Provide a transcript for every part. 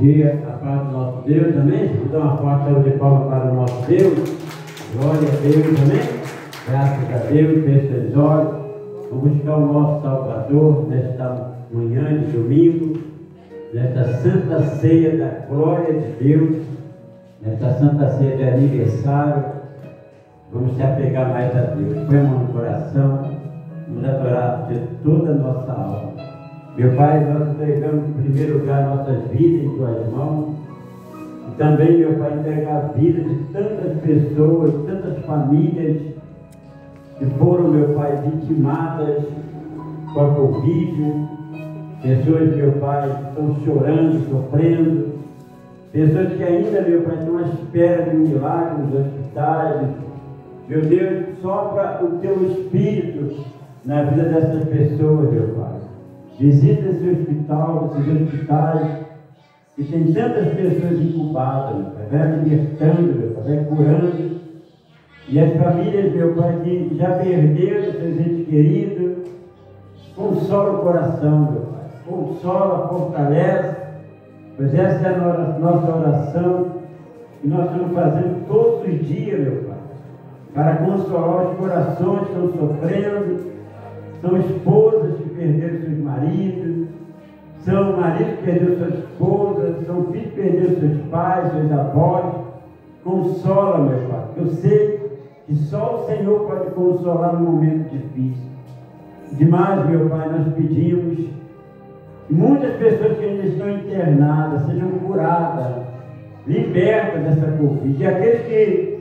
dia, a paz do nosso Deus, amém? Vamos dar uma forte salva de palmas para o nosso Deus. Glória a Deus, amém? Graças a Deus, feche os olhos. Vamos buscar o nosso Salvador nesta manhã de domingo, nesta santa ceia da glória de Deus, nesta santa ceia de aniversário. Vamos se apegar mais a Deus. Põe a mão no coração, vamos adorar de toda a nossa alma. Meu Pai, nós entregamos em primeiro lugar nossas vidas em Tuas mãos. E também, meu Pai, entregar a vida de tantas pessoas, tantas famílias que foram, meu Pai, vitimadas com a Covid. Pessoas, meu Pai, que estão chorando, sofrendo. Pessoas que ainda, meu Pai, estão à espera de um milagre nos hospitais. Meu Deus, sopra o Teu Espírito na vida dessas pessoas, meu Pai. Visita esse hospital, esses hospitais, que tem tantas pessoas incubadas, meu Pai. Vai libertando, meu Pai, vai curando. E as famílias, meu Pai, que já perderam seus entes queridos, consola o coração, meu Pai. Consola, fortalece, pois essa é a nossa oração, que nós estamos fazendo todos os dias, meu Pai, para consolar os corações que estão sofrendo. São esposas que perderam seus maridos, são maridos que perderam suas esposas, são filhos que perderam seus pais, seus avós. Consola, meu Pai. Eu sei que só o Senhor pode consolar no momento difícil. Demais, meu Pai, nós pedimos que muitas pessoas que ainda estão internadas sejam curadas, libertas dessa Covid. E aqueles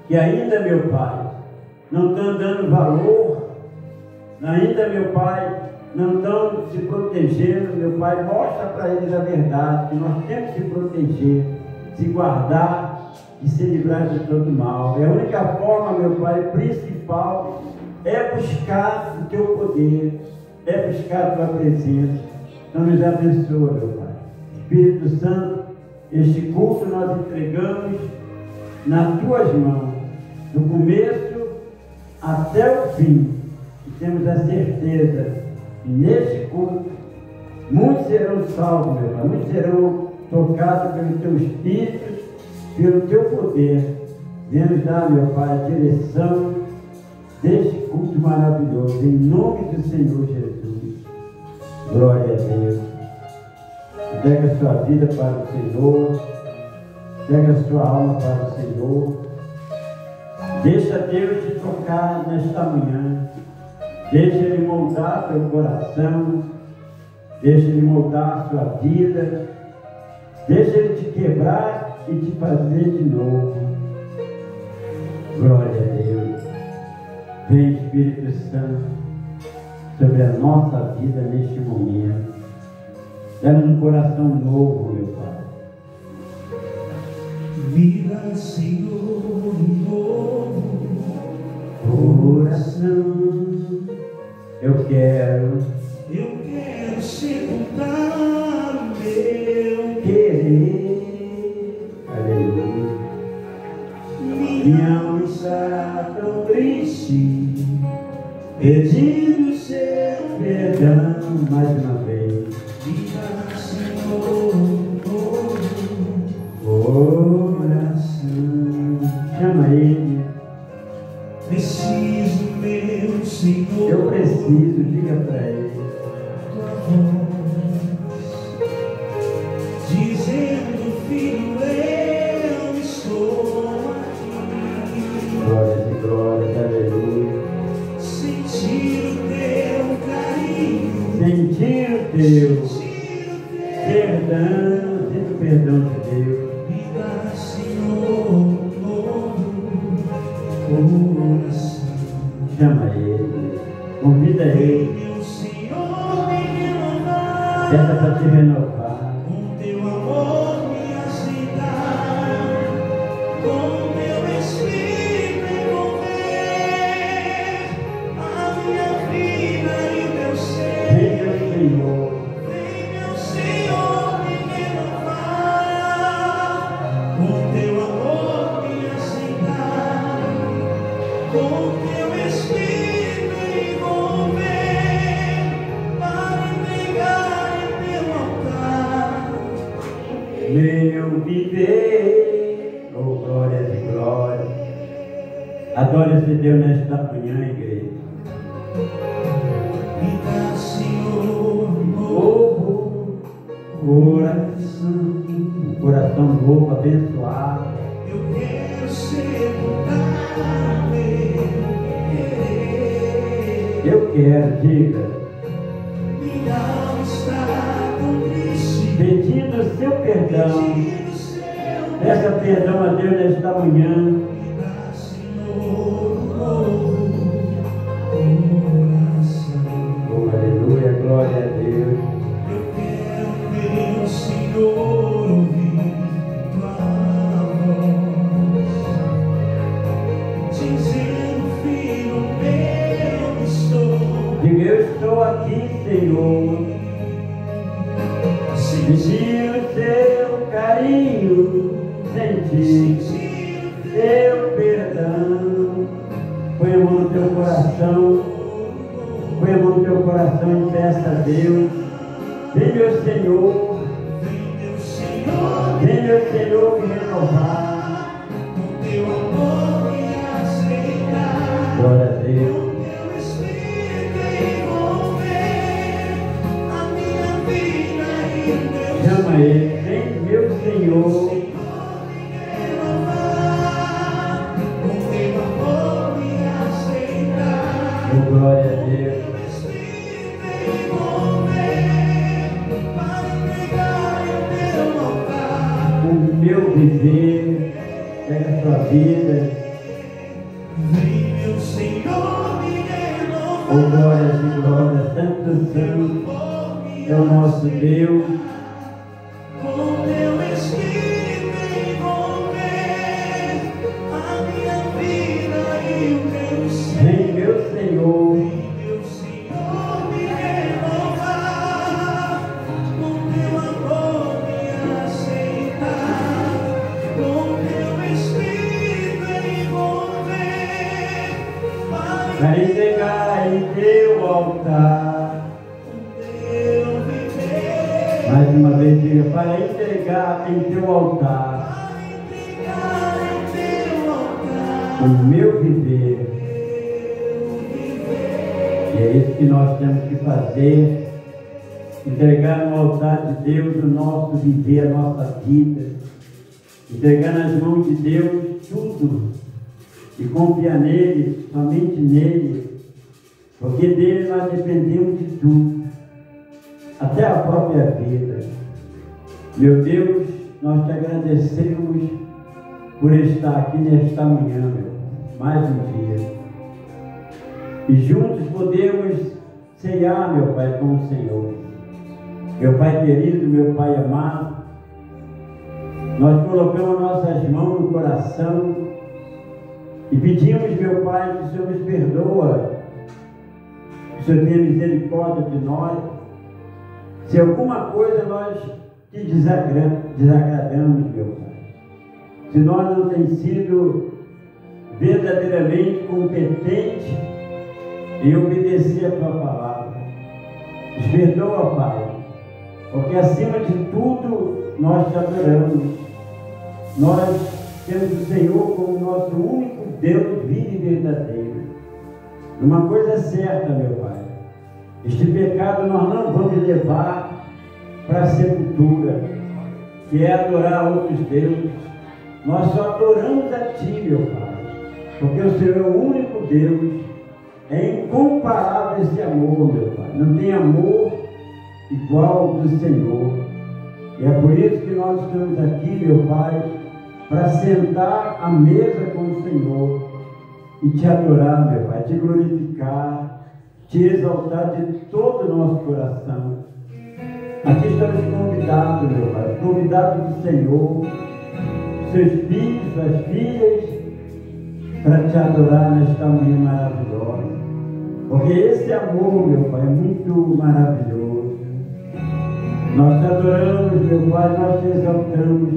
que ainda, meu Pai, não estão dando valor, ainda, meu Pai, não estão se protegendo, meu Pai, mostra para eles a verdade, que nós temos que se proteger, se guardar e se livrar de todo mal. E a única forma, meu Pai, principal é buscar o Teu poder, é buscar a Tua presença. Então nos abençoa, meu Pai. Espírito Santo, este culto nós entregamos nas Tuas mãos, do começo até o fim. Temos a certeza que neste culto muitos serão salvos, meu Pai, muitos serão tocados pelo Teu Espírito, pelo Teu poder. Venha nos dar, meu Pai, a direção deste culto maravilhoso, em nome do Senhor Jesus. Glória a Deus. Entrega a sua vida para o Senhor, entrega a sua alma para o Senhor. Deixa Deus te tocar nesta manhã. Deixa Ele moldar teu coração, deixa Ele moldar a sua vida, deixa Ele te quebrar e te fazer de novo. Glória a Deus. Vem, Espírito Santo, sobre a nossa vida neste momento. Dá-nos um coração novo, meu Pai. Vida, Senhor, novo coração. Eu quero sepultar o meu querer. Aleluia. Minha alma está tão triste, pedindo seu perdão mais uma vez. Vida, Senhor, coração. Chama Ele. Preciso, meu Senhor. Eu preciso, diga para Ele. Tua voz, dizendo, filho, eu estou aqui. Glórias e glórias, aleluia. Sentir o Teu carinho. Sentir o Teu perdão, sinto o perdão de Deus. Vida, Senhor, coração. Chama Ele, convida Ele. Meu Senhor, me renovar. Peça para te renovar. Com Teu amor me aceitar, com Teu Espírito envolver a minha vida e o meu ser. Vem, meu Senhor. Vem, meu Senhor, me renovar, com Teu amor me aceitar, com Teu Espírito envolver, para entregar em Teu altar Adore esse Deus nesta manhã, igreja. Me dá, Senhor, Novo coração, um coração novo, abençoado. eu quero ser mudado. Eu quero, diga, Minha alma está tão triste, pedindo o seu perdão. pedindo seu Peça perdão a Deus nesta manhã. me dá, Senhor, novo coração. Oh, aleluia, glória a Deus. Eu quero, meu Senhor, ouvir tua voz, dizendo, filho meu, estou. Diga, eu estou aqui, Senhor. Sentir o seu carinho, sentir seu perdão. Põe a mão no teu coração. Põe a mão no teu coração e peça a Deus. Vem, meu Senhor. Vem, meu Senhor, me renovar. Teu amor me aceitar, Glória a Deus. teu Espírito envolver a minha vida e o teu Chama Ele. Vem, meu Senhor. me renovar, com teu amor me aceitar, Oh, glória a Deus. teu Espírito envolver para entregar o teu altar. O meu viver, pega a sua vida. Vem, meu Senhor, me Oh, renovar. glórias e glórias, Santo Santo é o nosso Deus. Com teu Espírito envolver a minha vida e o teu ser. Vem, meu Senhor. Meu Senhor, me renovar, com teu amor me aceitar, com teu Espírito envolver Para entregar em teu altar. teu viver, Mais uma vez, diga, para entregar em teu altar entregar em teu altar. o meu viver. E é isso que nós temos que fazer. Entregar no altar de Deus o nosso viver, a nossa vida. Entregar nas mãos de Deus tudo. E confiar nele, somente nele. Porque dele nós dependemos de tudo. Até a própria vida. Meu Deus, nós te agradecemos por estar aqui nesta manhã, meu. Mais um dia. E juntos podemos ceiar, meu Pai, com o Senhor. Meu Pai querido, meu Pai amado, nós colocamos nossas mãos no coração e pedimos, meu Pai, que o Senhor nos perdoa, que o Senhor tenha misericórdia de nós. Se alguma coisa nós te desagradamos, meu Pai, se nós não temos sido verdadeiramente competentes em obedecer a tua palavra, nos perdoa, Pai, porque acima de tudo nós te adoramos. Nós temos o Senhor como nosso único Deus vivo e verdadeiro. Uma coisa é certa, meu Pai, este pecado nós não vamos levar para a sepultura, que é adorar outros deuses. Nós só adoramos a Ti, meu Pai, porque o Senhor é o único Deus. É incomparável esse amor, meu Pai. Não tem amor igual ao do Senhor. E é por isso que nós estamos aqui, meu Pai, para sentar à mesa com o Senhor e te adorar, meu Pai, te glorificar, te exaltar de todo o nosso coração. Aqui estamos convidados, meu Pai, convidados do Senhor, seus filhos, suas filhas, para te adorar nesta manhã maravilhosa. Porque esse amor, meu Pai, é muito maravilhoso. Nós te adoramos, meu Pai, nós te exaltamos.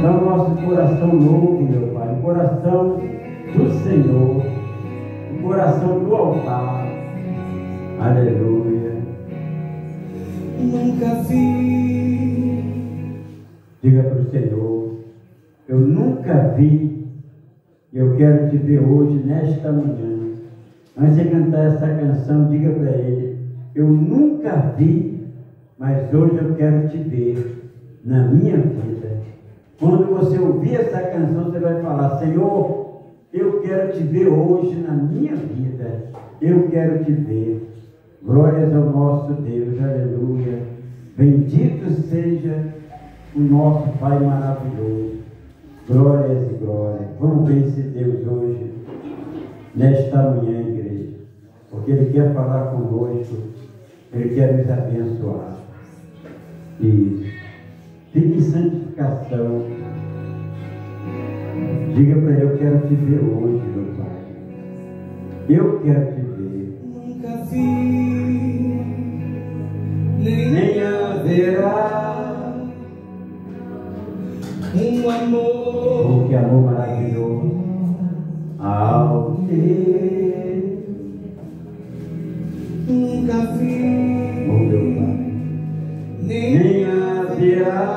Dá o nosso coração novo, meu Pai, o coração do Senhor, o coração do altar. Aleluia. Nunca vi Diga para o Senhor, eu nunca vi Eu quero te ver hoje, nesta manhã. Antes de cantar essa canção, diga para ele: eu nunca vi, mas hoje eu quero te ver na minha vida. Quando você ouvir essa canção, você vai falar: Senhor, eu quero te ver hoje na minha vida. Eu quero te ver. Glórias ao nosso Deus, aleluia. Bendito seja o nosso Pai maravilhoso. Glórias e glórias. Vamos ver esse Deus hoje, nesta manhã, igreja. Porque Ele quer falar conosco. Ele quer nos abençoar. Isso. Fique em santificação. Diga para Ele: eu quero te ver hoje, meu Pai. Eu quero te ver. Nunca vi, nem haverá um amor. Oh, que amor maravilhoso. Ao ter. Nunca vi, Oh, meu Pai. Nem haverá.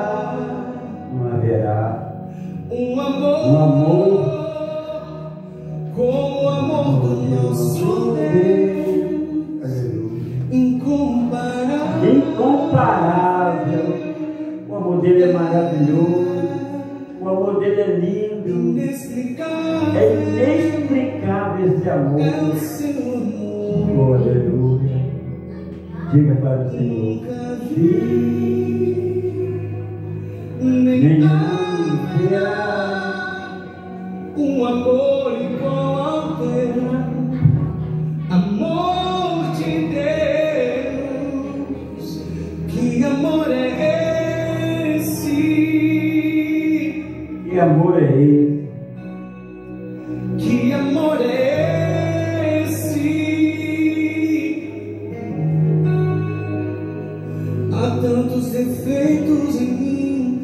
Não haverá um amor, um amor como o amor do nosso Deus, aleluia, incomparável. incomparável. O amor dele é maravilhoso. O amor dele é lindo. Inexplicável É inexplicável esse amor. é o seu amor. Oh, aleluia. Diga para o Senhor: Nunca vi, nem haverá um amor igual ao teu. Amor de Deus, que amor é esse? que amor é esse? Que amor é esse? Há tantos defeitos em mim,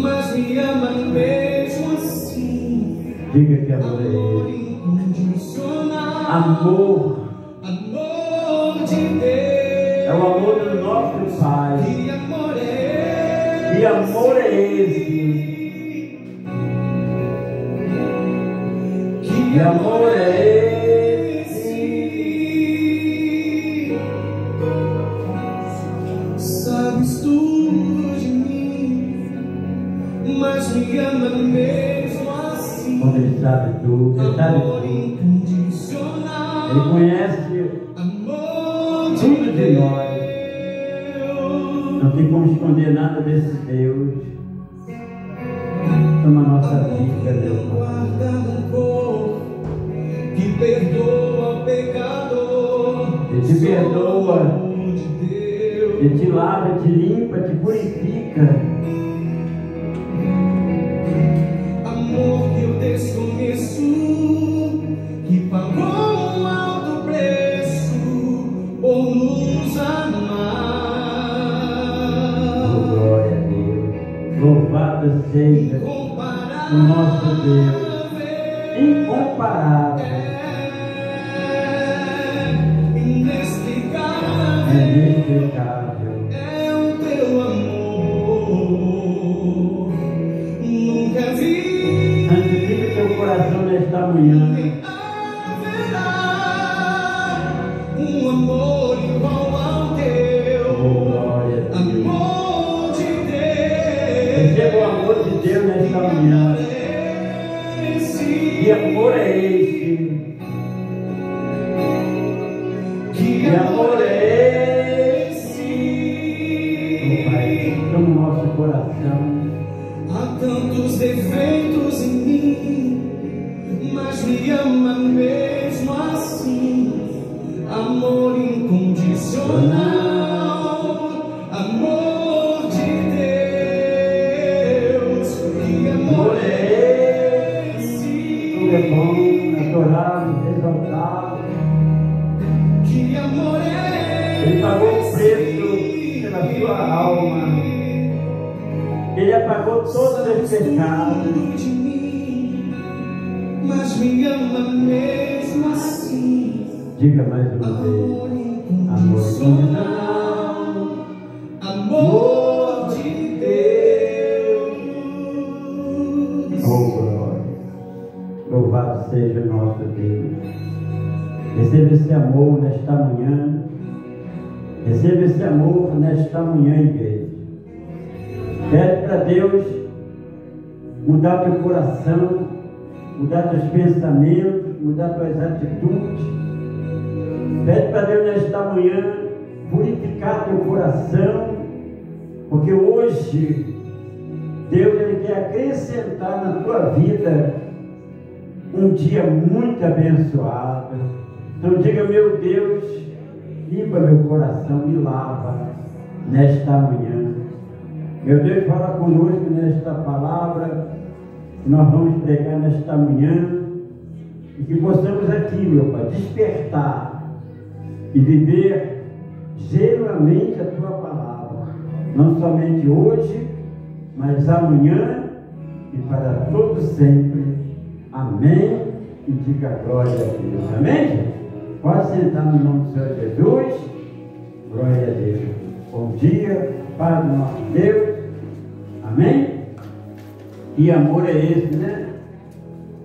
mas me ama mesmo assim. Diga que amor é Amor esse. incondicional, Amor amor de Deus. é o amor do nosso Pai. Que amor é Que amor é esse? Que amor é esse? Sabes tudo de mim, mas me ama mesmo assim. Quando Ele sabe tudo, Ele sabe Amor tudo. incondicional, Ele conhece amor tudo de nós. Deus. Não tem como esconder nada desse Deus. Toma a nossa vida, meu Pai. Guarda no corpo, que perdoa o pecador. Ele te perdoa, Amor de Deus. Ele te lava, te limpa, te purifica. Amor que eu desconheço, que pagou um alto preço por nos Oh, amar. glória a Deus. Louvado seja o nosso Deus. Incomparável. Inexplicável É inexplicável. é o teu amor. Nunca vi, Santifica teu coração nesta manhã. haverá um amor igual ao Oh, teu. glória a Deus. Amor de Deus. Receba o amor de Deus nesta manhã. Que amor é esse? Que Que amor é esse? Oh, Pai, toma o nosso coração. Há tantos defeitos em mim, mas me ama mesmo assim. Amor incondicional, amor de Deus. Que amor é esse? Tudo é bom, adorado, exaltado. Que amor é Ele pagou o preço pela sua alma. Ele apagou todos os pecados. tudo de mim, mas me ama mesmo assim. Diga mais uma vez: Amor amor incondicional, amor de Deus. oh, glória. Louvado seja o nosso Deus. Receba esse amor nesta manhã. Receba esse amor nesta manhã, igreja. Pede para Deus mudar teu coração, mudar teus pensamentos, mudar tuas atitudes. Pede para Deus nesta manhã purificar teu coração, porque hoje Deus ele quer acrescentar na tua vida um dia muito abençoado. Então diga: meu Deus, limpa meu coração, me lava nesta manhã. Meu Deus, fala conosco nesta palavra que nós vamos pregar nesta manhã, e que possamos aqui, meu Pai, despertar e viver genuinamente a Tua palavra, não somente hoje, mas amanhã e para todo sempre. Amém. E diga glória a Deus. Amém? Pode sentar no nome do Senhor Jesus. Glória a Deus. Bom dia, Pai do nosso Deus. Amém? Que amor é esse, né?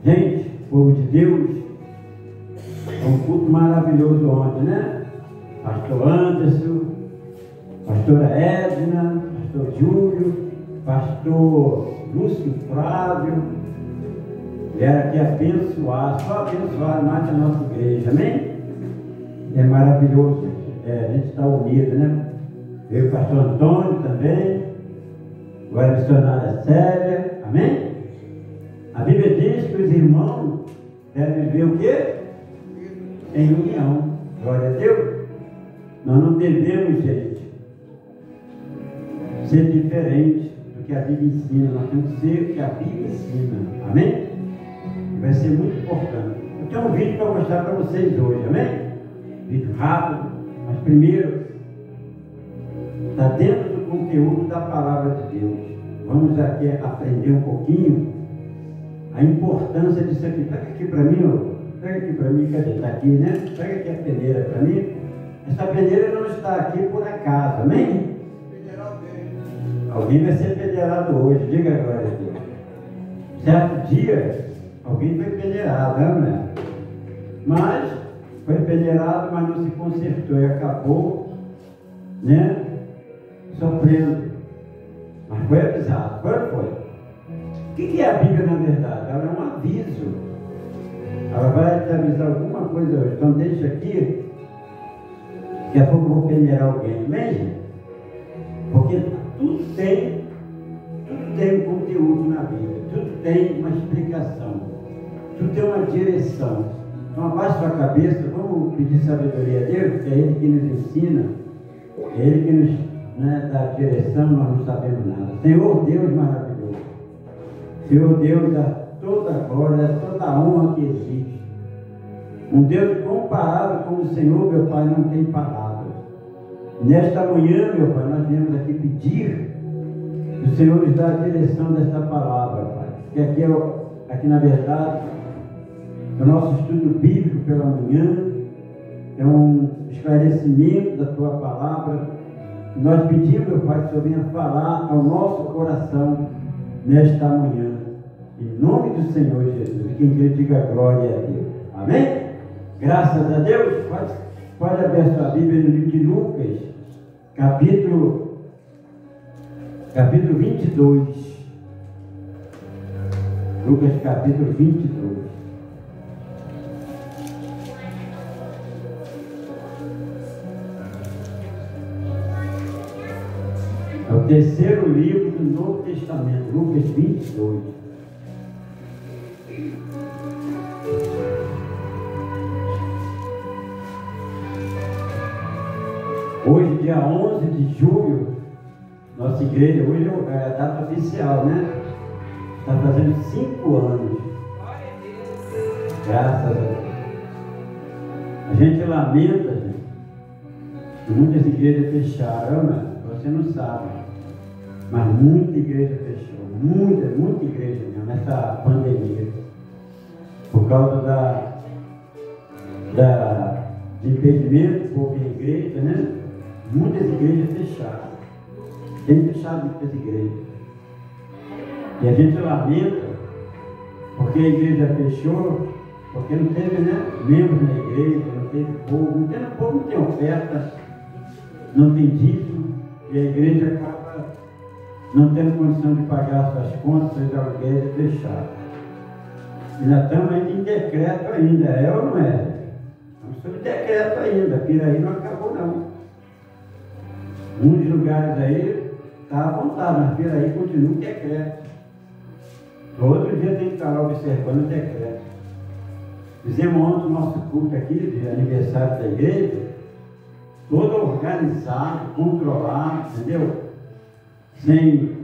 Gente, povo de Deus, um culto maravilhoso ontem, né? Pastor Anderson, pastora Edna, pastor Júlio, pastor Lúcio Flávio, vieram aqui abençoar, só abençoar mais a nossa igreja, amém? É maravilhoso, a gente está unido, né? Eu e o pastor Antônio também, agora a missionária Célia, amém? A Bíblia diz que os irmãos devem viver o quê? Em união, glória a Deus. Nós não devemos, gente, ser diferente do que a Bíblia ensina, nós temos que ser o que a Bíblia ensina, amém? Vai ser muito importante. Eu tenho um vídeo para mostrar para vocês hoje, amém? Vídeo rápido, mas primeiro está dentro do conteúdo da palavra de Deus. Vamos aqui aprender um pouquinho a importância disso aqui. Pega aqui para mim, ó. Pega aqui para mim, cadê? Está aqui, né? Pega aqui a peneira para mim. Essa peneira não está aqui por acaso, amém? Alguém vai ser peneirado hoje, diga agora a Deus. Certo dia, alguém foi peneirado, né? Mas foi peneirado, mas não se consertou e acabou, né? Sofrendo. Mas foi avisado. Foi. O que é a Bíblia na verdade? Ela é um aviso. Ela vai te avisar alguma coisa hoje. Então deixa aqui. Daqui a pouco eu vou peneirar alguém, amém? Porque tudo tem um conteúdo na Bíblia. Tudo tem uma explicação. Tudo tem uma direção. Então abaixa a cabeça, vamos pedir sabedoria a Deus, que é Ele que nos ensina, é Ele que nos dá direção, nós não sabemos nada. Senhor Deus maravilhoso, Senhor Deus dá toda a glória, toda a honra que existe. Um Deus comparável com o Senhor, meu Pai, não tem palavras. Nesta manhã, meu Pai, nós viemos aqui pedir que o Senhor nos dá a direção desta palavra, Pai. Que aqui na verdade, o nosso estudo bíblico pela manhã é um esclarecimento da Tua palavra. Nós pedimos, meu Pai, que o Senhor venha falar ao nosso coração nesta manhã. Em nome do Senhor Jesus. Quem crê, diga glória a Deus. Amém? Graças a Deus. Pode abençoar a Bíblia no livro de Lucas, capítulo 22. Lucas, capítulo 22. É o terceiro livro do Novo Testamento, Lucas 22. Hoje, dia 11 de julho, nossa igreja, hoje é a data oficial, né? Está fazendo 5 anos. Graças a Deus. A gente lamenta, gente, que muitas igrejas fecharam, né? Você não sabe, mas muita igreja fechou, muita igreja mesmo, nessa pandemia, por causa de impedimento do povo em igreja, né? Muitas igrejas fecharam, tem fechado muitas igrejas, e a gente lamenta, porque a igreja fechou, Porque não teve, né, membros na igreja, não teve povo, não tem oferta, não tem dízimo, e a igreja acaba não tendo condição de pagar suas contas, seus aluguéis e deixar. Ainda estamos ainda em decreto ainda, é ou não é? Estamos sob decreto ainda, Piraí não acabou não. Muitos lugares aí está à vontade, mas Piraí continua em decreto. Todo dia tem que estar lá observando o decreto. Fizemos ontem o nosso culto aqui, de aniversário da igreja, todo organizado, controlado, entendeu? Sem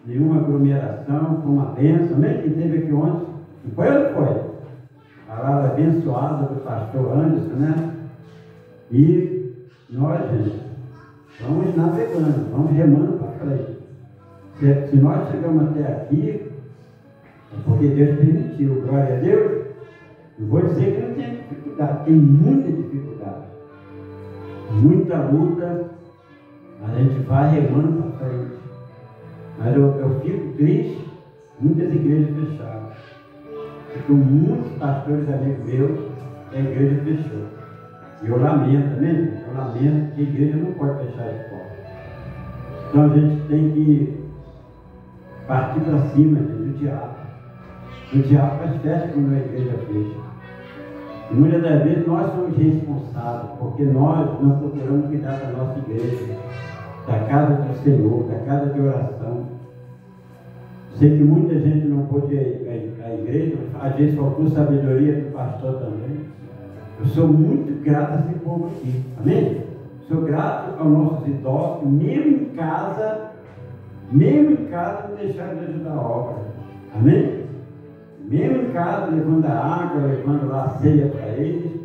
nenhuma aglomeração, com uma bênção, nem que teve aqui ontem. Não foi ou não foi? Palavra abençoada do pastor Anderson, né? E nós, gente, vamos navegando, vamos remando para frente. Se nós chegamos até aqui, é porque Deus permitiu, glória a Deus. Não vou dizer que não tem dificuldade, tem muita dificuldade, muita luta, mas a gente vai remando para frente. Mas eu fico triste, muitas igrejas fechadas. Porque muitos pastores amigos meus, a igreja fechou. E eu lamento, né? Eu lamento que a igreja não pode fechar as portas. Então a gente tem que partir para cima, gente, do diabo. O diabo faz festa quando a igreja fecha. E muitas das vezes nós somos responsáveis, porque nós não procuramos cuidar da nossa igreja, da casa do Senhor, da casa de oração. Sei que muita gente não pôde ir à igreja, às vezes faltou sabedoria do pastor também. Eu sou muito grato a esse povo aqui, amém? Sou grato aos nossos idosos, mesmo em casa, não deixaram de ajudar a obra, amém? Mesmo em casa, levando a água, levando lá a ceia para eles,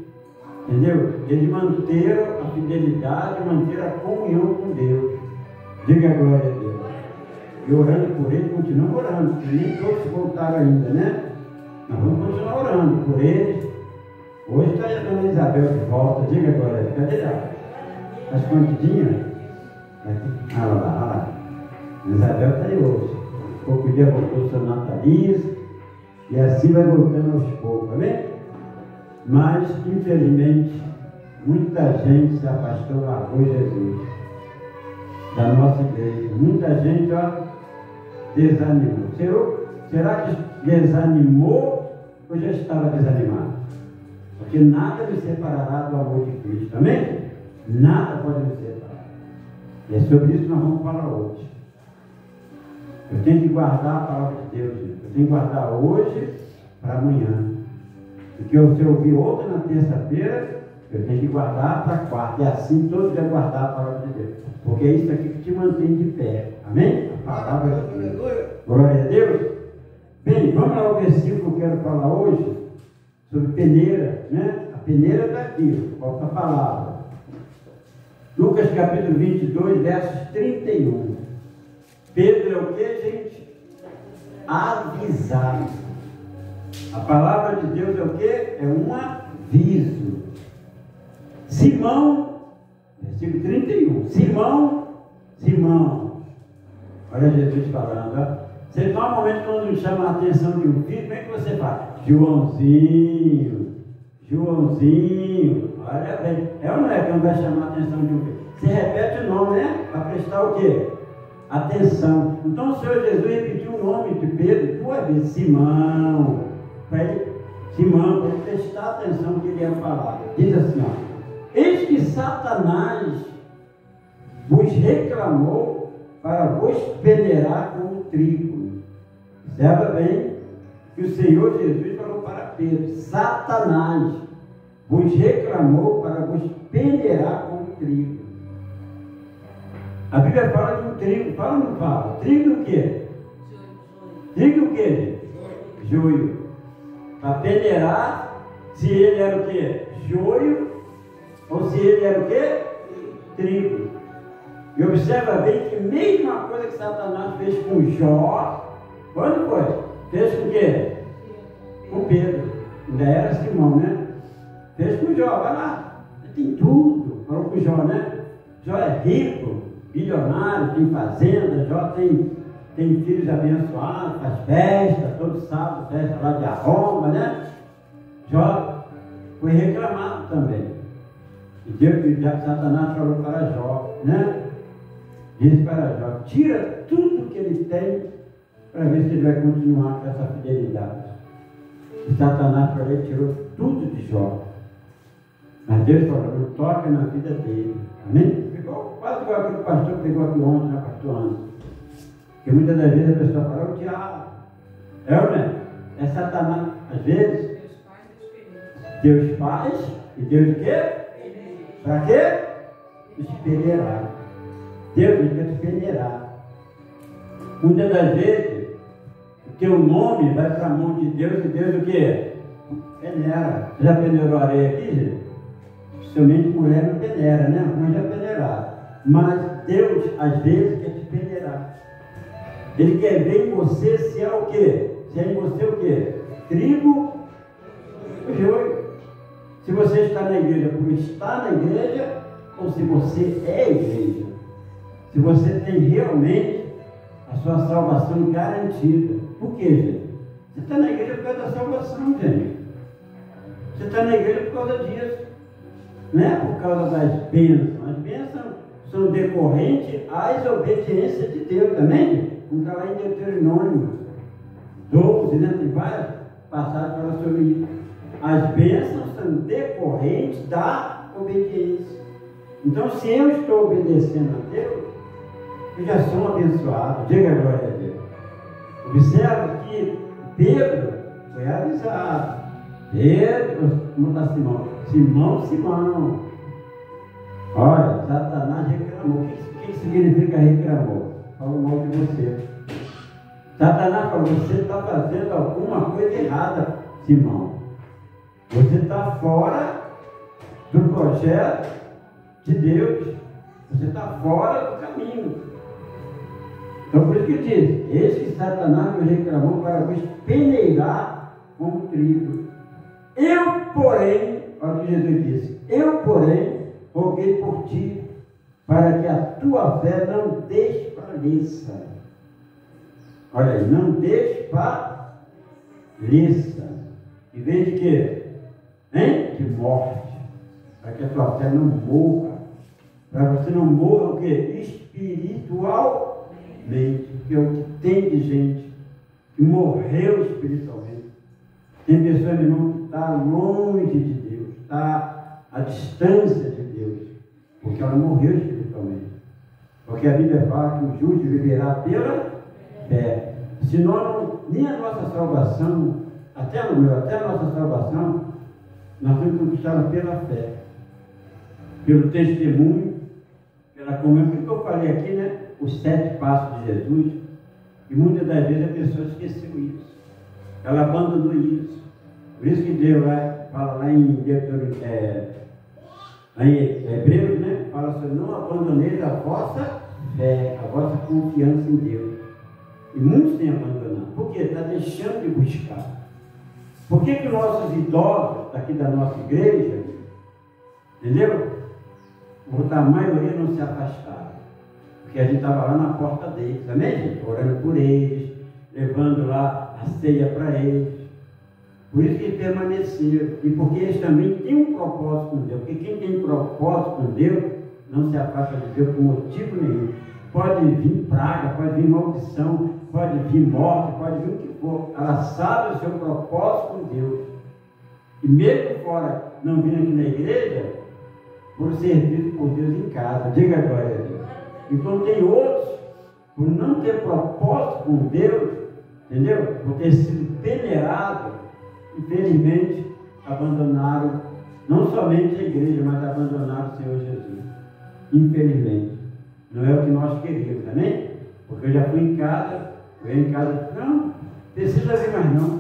entendeu? Eles manteram a fidelidade, manteram a comunhão com Deus. Diga a glória a Deus. E orando por eles, continuam orando, porque nem todos voltaram ainda, né? Mas vamos continuar orando por eles. Hoje está a dona Isabel de volta, diga a glória a Deus. Cadê ela? Está escondidinha? Ah, lá. Isabel está aí hoje. Pouco dia voltou o seu Nataliz. E assim vai voltando aos poucos, amém? Mas, infelizmente, muita gente se afastou, largou Jesus da nossa igreja. Muita gente, ó, desanimou. Será que desanimou ou já estava desanimado? Porque nada me separará do amor de Cristo, amém? Nada pode me separar. E é sobre isso que nós vamos falar hoje. Eu tenho que guardar a palavra de Deus, gente. Eu tenho que guardar hoje para amanhã. Porque se eu ouvir outra na terça-feira, eu tenho que guardar para quarta. E assim todos devem guardar a palavra de Deus. Porque é isso aqui que te mantém de pé. Amém? A palavra de Deus. Glória a Deus. Bem, vamos lá ao versículo que eu quero falar hoje. Sobre peneira, né? A peneira está aqui. Falta a palavra. Lucas capítulo 22, versos 31. Pedro é o que, gente? Avisado. A palavra de Deus é o que? É um aviso. Simão, versículo 31. Simão. Olha Jesus falando, ó. Você normalmente quando chama a atenção de um filho, como é que você fala? Joãozinho. Olha bem. É ou não é quando vai chamar a atenção de um filho? Você repete o nome, né? Para prestar o quê? Atenção. Então o Senhor Jesus repetiu o nome de Pedro duas vezes. Simão, para ele prestar atenção no que ele ia falar. Diz assim, ó: eis que Satanás vos reclamou para vos peneirar como trigo. Observa bem que o Senhor Jesus falou para Pedro: Satanás vos reclamou para vos peneirar como trigo. A Bíblia fala de um trigo, fala ou não fala? Trigo o quê? Trigo o quê? Joio. Para peneirar, se ele era o quê? Joio, ou se ele era o quê? Trigo. E observa bem que a mesma coisa que Satanás fez com Jó, quando foi? Fez com o quê? Com Pedro. Ainda era Simão, né? Fez com Jó, vai lá, tem tudo. Falou com Jó, né? Jó é rico, bilionário, tem fazenda, Jó tem filhos abençoados, faz festa, todo sábado, festa lá de arromba, né? Jó foi reclamado também. E Deus, e Satanás falou para Jó, né? Disse para Jó, tira tudo que ele tem para ver se ele vai continuar com essa fidelidade. E Satanás para ele tirou tudo de Jó. Mas Deus falou, não toca na vida dele. Amém? Ficou quase igual aquele pastor que pegou aqui ontem, né, pastor Anderson? Porque muitas das vezes a pessoa fala, o diabo. É ou não é? É Satanás. Às vezes, Deus faz e Deus o quê? Para quê? Nos peneirar. Deus quer te peneirar. Muitas das vezes, o teu nome vai para a mão de Deus e Deus o quê? Peneira. Você já peneirou areia aqui, gente? Principalmente mulher não peneira, né? Mas já peneiraram. Mas Deus, às vezes, quer te peneirar. Ele quer ver em você se é o quê? Se é em você o quê? Trigo ou joio. Se você está na igreja por estar na igreja, ou se você é a igreja. Se você tem realmente a sua salvação garantida. Por quê, gente? Você está na igreja por causa da salvação, gente. Você está na igreja por causa disso. Não é por causa das bênçãos. As bênçãos são decorrentes às obediências de Deus também. Como está lá em Deuteronômio 12, né? Tem várias passagens para sobre isso. As bênçãos são decorrentes da obediência. Então, se eu estou obedecendo a Deus, eu já sou abençoado. Diga a glória a Deus. Observe que Pedro foi avisado. Pedro, como está Simão? Simão. Olha, Satanás reclamou. O que significa reclamou? Falou mal de você. Satanás falou, você está fazendo alguma coisa errada, Simão. Você está fora do projeto de Deus. Você está fora do caminho. Então por isso que diz, esse Satanás me reclamou para vos peneirar como trigo. Eu, porém, olha o que Jesus disse, eu, porém, roguei por ti, para que a tua fé não desfaleça. Olha aí, não desfaleça. E vem de quê? Hein? De morte. Para que a tua fé não morra. Para você não morra o quê? Espiritualmente. Porque é o que tem de gente que morreu espiritualmente. Tem pessoas, meu irmão, que está longe de Deus, está à distância de Deus, porque ela morreu espiritualmente. Porque a Bíblia fala que o justo viverá pela fé. Senão, nem a nossa salvação, até a nossa salvação, nós temos conquistado pela fé, pelo testemunho, pela comunhão. Porque eu falei aqui, né? Os 7 passos de Jesus, e muitas das vezes a pessoa esqueceu isso. Ela abandonou isso. Por isso que Deus fala lá em Hebreus, né? Fala assim, não abandoneis a vossa fé, a vossa confiança em Deus. E muitos têm abandonado. Por quê? Está deixando de buscar. Por que nossos idosos daqui da nossa igreja, entendeu? A maioria não se afastaram. Porque a gente estava lá na porta deles, amém, gente? Orando por eles, levando lá a ceia para eles. Por isso que eles permaneceram. E porque eles também têm um propósito com Deus. Porque quem tem propósito com Deus, não se afasta de Deus por motivo nenhum. Pode vir praga, pode vir maldição, pode vir morte, pode vir o que for. Ela sabe o seu propósito com Deus. E mesmo fora, não vindo aqui na igreja, por servir por Deus em casa. Diga agora a Deus. Então tem outros, por não ter propósito com Deus, entendeu? Por ter sido peneirado, infelizmente abandonaram não somente a igreja, mas abandonaram o Senhor Jesus. Infelizmente. Não é o que nós queríamos, amém? Porque eu já fui em casa, não precisa vir mais não.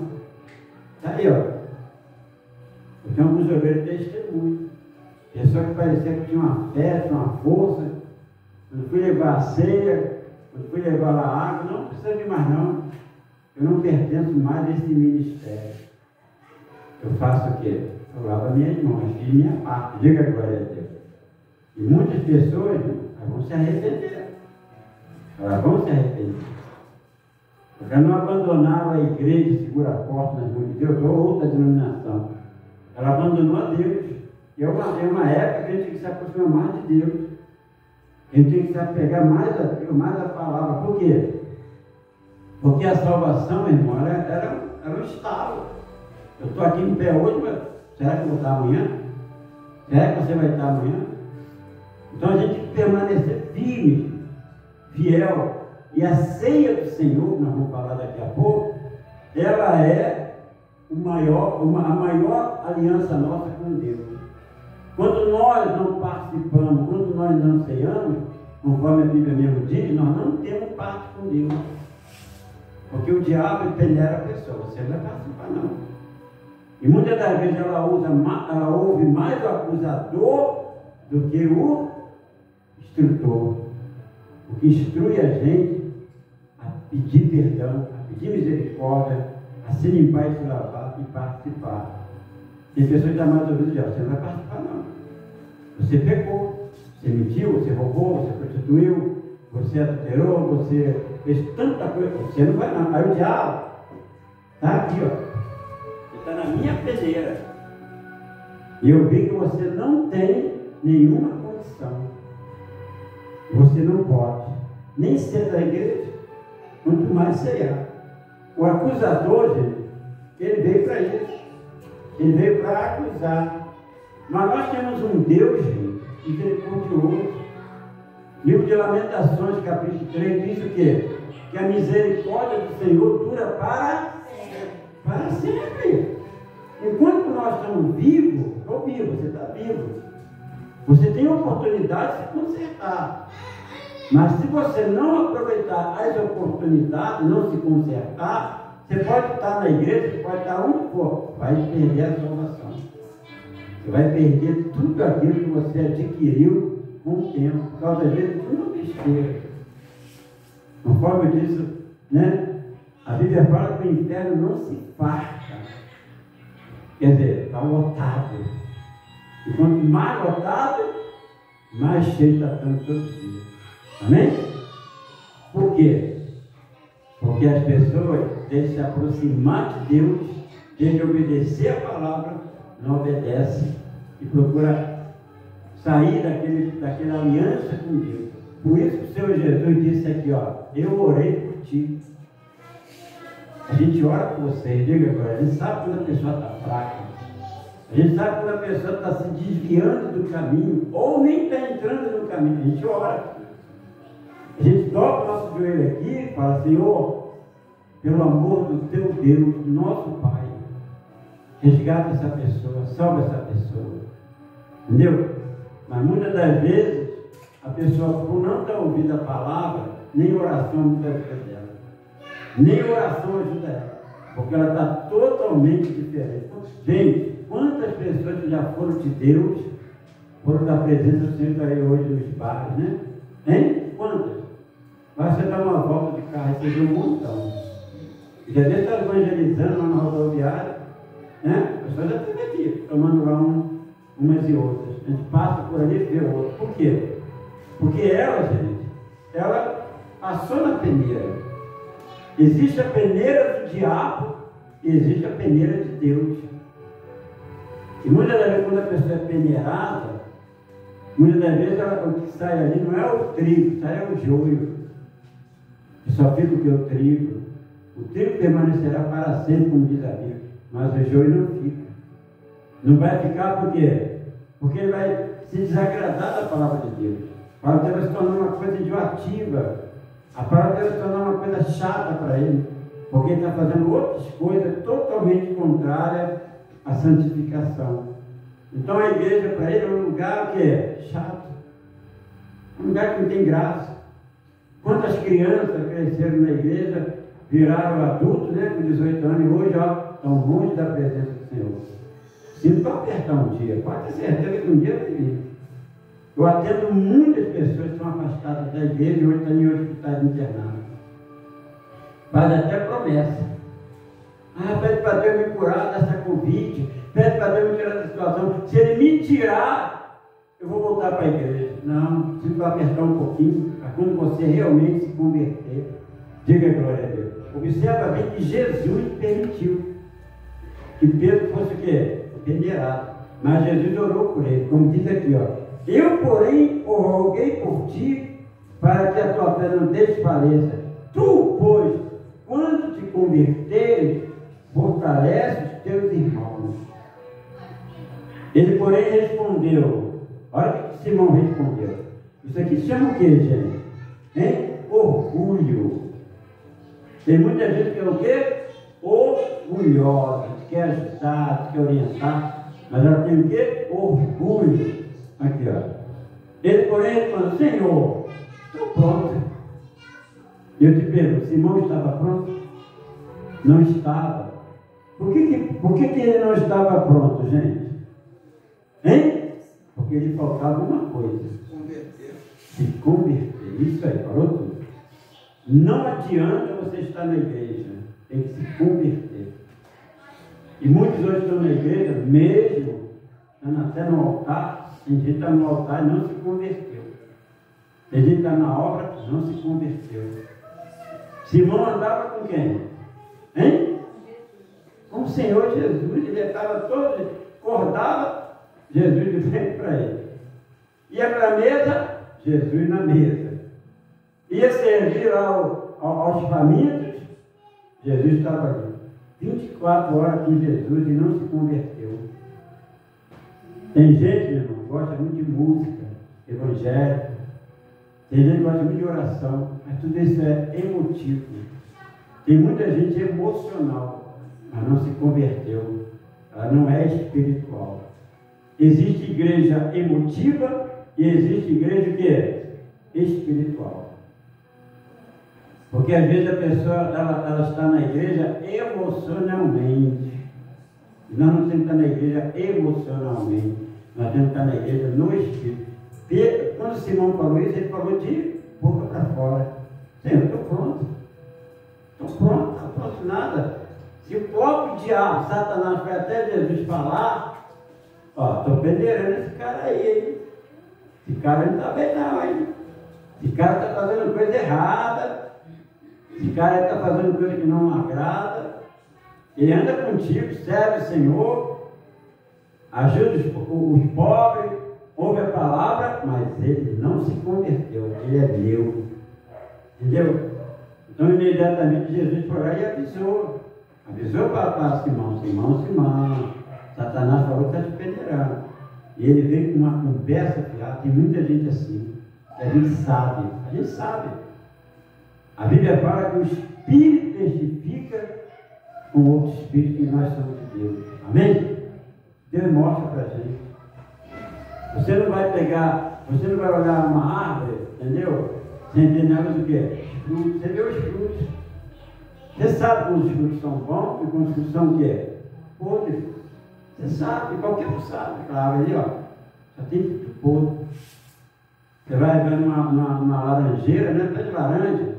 Está aí, ó. Eu tenho alguns obreiros testemunhos. Pessoa que parecia que tinha uma fé, uma força. Quando fui levar a ceia, quando fui levar lá a água, não precisa vir mais não. Eu não pertenço mais a esse ministério. Eu faço o quê? Eu lavo as minhas mãos, fiz minha parte. Diga glória a Deus. E muitas pessoas vão se arrepender. Elas vão se arrepender. Porque não abandonaram a igreja, segura a porta nas mãos de Deus, ou outra denominação. Ela abandonou a Deus. E é uma época que a gente tem que se aproximar mais de Deus. A gente tem que se apegar mais a Deus, mais a palavra. Por quê? Porque a salvação, meu irmão, era um estalo. Eu estou aqui em pé hoje, mas será que eu vou estar amanhã? Será que você vai estar amanhã? Então a gente tem que permanecer firme, fiel. E a ceia do Senhor, que nós vamos falar daqui a pouco, ela é a maior aliança nossa com Deus. Quando nós não participamos, quando nós não ceiamos, conforme a Bíblia mesmo diz, nós não temos parte com Deus. Porque o diabo peneira a pessoa, você não vai participar não. E muitas das vezes ela ouve mais o acusador do que o instrutor. O que instrui a gente a pedir perdão, a pedir misericórdia, a se limpar e se lavar e participar. Tem pessoas que estão mais ouvindo, você não vai participar não. Você pecou, você mentiu, você roubou, você prostituiu, você adulterou, você fez tanta coisa, você não vai não. Aí o diabo está aqui, ó. Ele está na minha peneira. E eu vi que você não tem nenhuma condição. Você não pode nem ser da igreja, quanto mais ceiar. O acusador, gente, ele veio para isso. Ele veio para acusar. Mas nós temos um Deus, gente, misericordioso. Livro de Lamentações, capítulo 3, diz o quê? Que a misericórdia do Senhor dura para sempre. Enquanto nós estamos vivos, estou vivo, você está vivo. Você tem a oportunidade de se consertar. Mas se você não aproveitar as oportunidades, não se consertar, você pode estar na igreja, você pode estar onde for, vai perder a salvação. Você vai perder tudo aquilo que você adquiriu com o tempo, por causa de tudo besteira. Conforme eu disse, né? A Bíblia fala que o inferno não se farta. Quer dizer, está lotado. E quanto mais lotado, mais cheio está ficando todo dia. Amém? Por quê? Porque as pessoas devem se aproximar de Deus, devem obedecer a palavra, não obedecem e procuram sair daquela aliança com Deus. Por isso que o Senhor Jesus disse aqui, ó, eu orei por ti. A gente ora por vocês, diga agora, a gente sabe quando a pessoa está fraca, a gente sabe quando a pessoa está se desviando do caminho, ou nem está entrando no caminho, a gente ora. A gente dobra o nosso joelho aqui e fala, Senhor, pelo amor do teu Deus, do nosso Pai, resgata essa pessoa, salva essa pessoa. Entendeu? Mas muitas das vezes, a pessoa, por não estar ouvindo a palavra, nem oração muda a vida dela. Nem oração ajuda ela. Porque ela está totalmente diferente. Gente, quantas pessoas que já foram de Deus, foram da presença do Senhor aí hoje nos bares, né? Hein? Quantas? Vai você dar uma volta de carro e você vê um montão. Já deve estar evangelizando lá na rodoviária, né? A pessoa já esteve aqui, tomando lá umas e outras. A gente passa por ali e vê outras. Por quê? Porque ela, gente, ela passou na peneira. Existe a peneira do diabo e existe a peneira de Deus. E muitas das vezes, quando a pessoa é peneirada, muitas das vezes o que sai ali não é o trigo, sai o joio. E só fica o que? O trigo. O trigo permanecerá para sempre, como diz a Bíblia, mas o joio não fica. Não vai ficar por quê? Porque ele vai se desagradar da palavra de Deus. A palavra de Deus vai se tornar uma coisa enjoativa. A palavra de Deus vai se tornar uma coisa chata para ele. Porque ele está fazendo outras coisas totalmente contrárias à santificação. Então a igreja para ele é um lugar que é chato. Um lugar que não tem graça. Quantas crianças cresceram na igreja, viraram adultos, né, com 18 anos, e hoje estão longe da presença do Senhor. Sinto para apertar um dia, pode ter certeza que um dia vai vir. Eu atendo muitas pessoas que são afastadas da igreja e hoje estão em hospitais internados. Faz até promessa. Pede para Deus me curar dessa Covid, pede para Deus me tirar dessa situação. Se Ele me tirar, eu vou voltar para a igreja. Não, preciso apertar um pouquinho, para quando você realmente se converter. Diga glória a Deus. Observa bem que Jesus permitiu que Pedro fosse o quê? Peneirado. Mas Jesus orou por ele, como diz aqui, ó. Eu, porém, o roguei por ti, para que a tua fé não desfaleça. Tu, pois, quando te converteres, fortalece os teus irmãos. Ele, porém, respondeu. Olha o que Simão respondeu. Isso aqui chama o que, gente? Hein? Orgulho. Tem muita gente que é o quê? Orgulhosa, que quer ajudar, que quer orientar, mas ela tem o quê? Orgulho. Aqui, ó. Ele, porém, respondeu: Senhor, estou pronto. E eu te pergunto, Simão estava pronto? Não estava. Por que ele não estava pronto, gente? Hein? Porque lhe faltava uma coisa. Se converter. Isso aí, falou tudo. Não adianta você estar na igreja. Tem que se converter. E muitos hoje estão na igreja, mesmo estando até no altar. Tem gente que está no altar e não se converteu. Tem gente que está na obra e não se converteu. Simão andava com quem? Hein? Com o Senhor Jesus. Ele estava todo, acordava, Jesus de frente para ele. Ia para a mesa, Jesus na mesa. Ia servir aos famintos, Jesus estava ali. 24 horas com Jesus e não se converteu. Tem gente, meu irmão, que gosta muito de música, evangélica. Tem gente que gosta muito de oração, mas tudo isso é emotivo. Tem muita gente emocional, mas não se converteu. Ela não é espiritual. Existe igreja emotiva e existe igreja o quê? Espiritual. Porque às vezes a pessoa ela está na igreja emocionalmente. Nós não temos que estar na igreja emocionalmente. Nós temos que estar na igreja no espírito. Quando Simão falou isso, ele falou de boca para fora. Senhor, estou pronto. Estou pronto, não estou pronto nada. Se o próprio diabo, Satanás, foi até Jesus falar, ó, estou peneirando esse cara aí, hein? Esse cara não está bem não, hein? Esse cara está fazendo coisa errada. Esse cara está fazendo coisa que não agrada. Ele anda contigo, serve o Senhor, ajuda os pobres, ouve a palavra, mas ele não se converteu, ele é meu. Entendeu? Então imediatamente Jesus foi lá e avisou. Avisou para Simão, Simão, Satanás falou que está te peneirando. E ele veio com uma conversa fiada. Tem muita gente assim, que a gente sabe. A Bíblia fala que o Espírito testifica com outro Espírito que nós somos de Deus. Amém? Deus mostra para a gente. Você não vai olhar uma árvore, entendeu? Sem ter nelas o quê? Frutos. Você vê os frutos. Você sabe quando os frutos são bons e quando os frutos são o quê? Podres. Você sabe, qualquer um sabe. A árvore ali, ó, só tem fruto podre. Você vai ver numa laranjeira, né? Pé de laranja.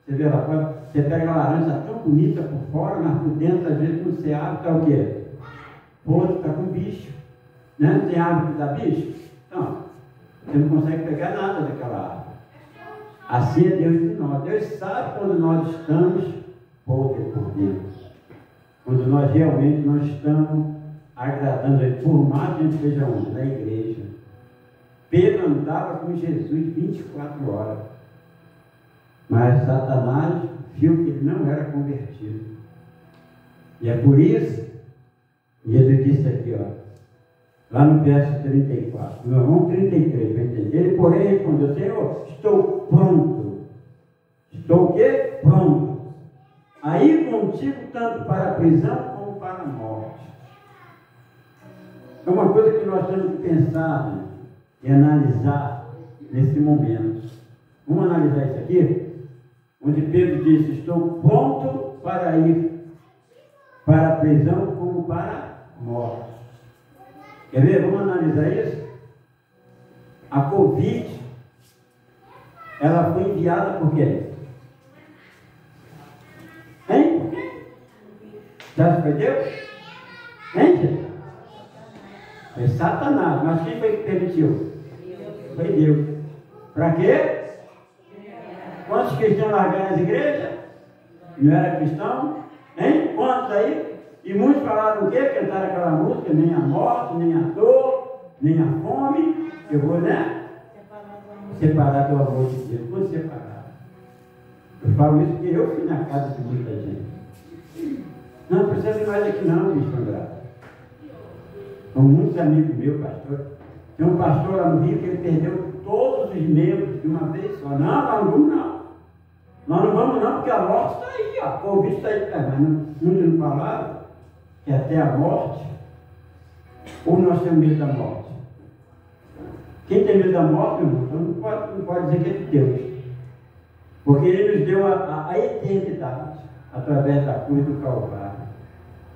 Você vê lá fora, você pega a laranja tão bonita por fora, mas por dentro, às vezes, quando você abre, está o quê? Podre, está com bicho. Né? Não tem árvore que dá bicho? Então, você não consegue pegar nada daquela árvore. Assim é Deus de nós. Deus sabe quando nós estamos podres por dentro. Quando nós realmente não estamos agradando Ele, por mais que a gente esteja onde? Na igreja. Pedro andava com Jesus 24 horas. Mas Satanás viu que ele não era convertido. E é por isso que ele disse aqui, ó, lá no verso 34, no irmão 33, para entender. Ele, porém, respondeu: Senhor, estou pronto. Estou o quê? Pronto. Aí contigo tanto para a prisão como para a morte. É uma coisa que nós temos que pensar, né, e analisar nesse momento. Vamos analisar isso aqui? Onde Pedro disse: estou pronto para ir para a prisão como para a morte. Quer ver? Vamos analisar isso? A Covid, ela foi enviada por quê? Hein? Por quê? Já se foi Deus? Hein, gente? Foi Satanás, mas quem foi que permitiu? Foi Deus. Para quê? Quantos cristãos largaram as igrejas? Não era cristão? Hein? Quantos aí? E muitos falaram o quê? Cantaram aquela música, nem a morte, nem a dor, nem a fome. Eu vou, né? Separar do amor de Deus. Vou separar. Eu falo isso porque eu fui na casa de muita gente. Não precisa ir mais aqui não, Bispo Andrade. São muitos amigos meus, pastor. Tem um pastor lá no Rio que ele perdeu todos os membros de uma vez só. Não, nós não vamos não. Nós não vamos não, porque a morte está aí, ó. O Covid está aí. Mas não falaram que até a morte, ou nós temos medo da morte? Quem tem medo da morte, meu irmão, então não pode dizer que é de Deus. Porque Ele nos deu a eternidade através da cruz do Calvário,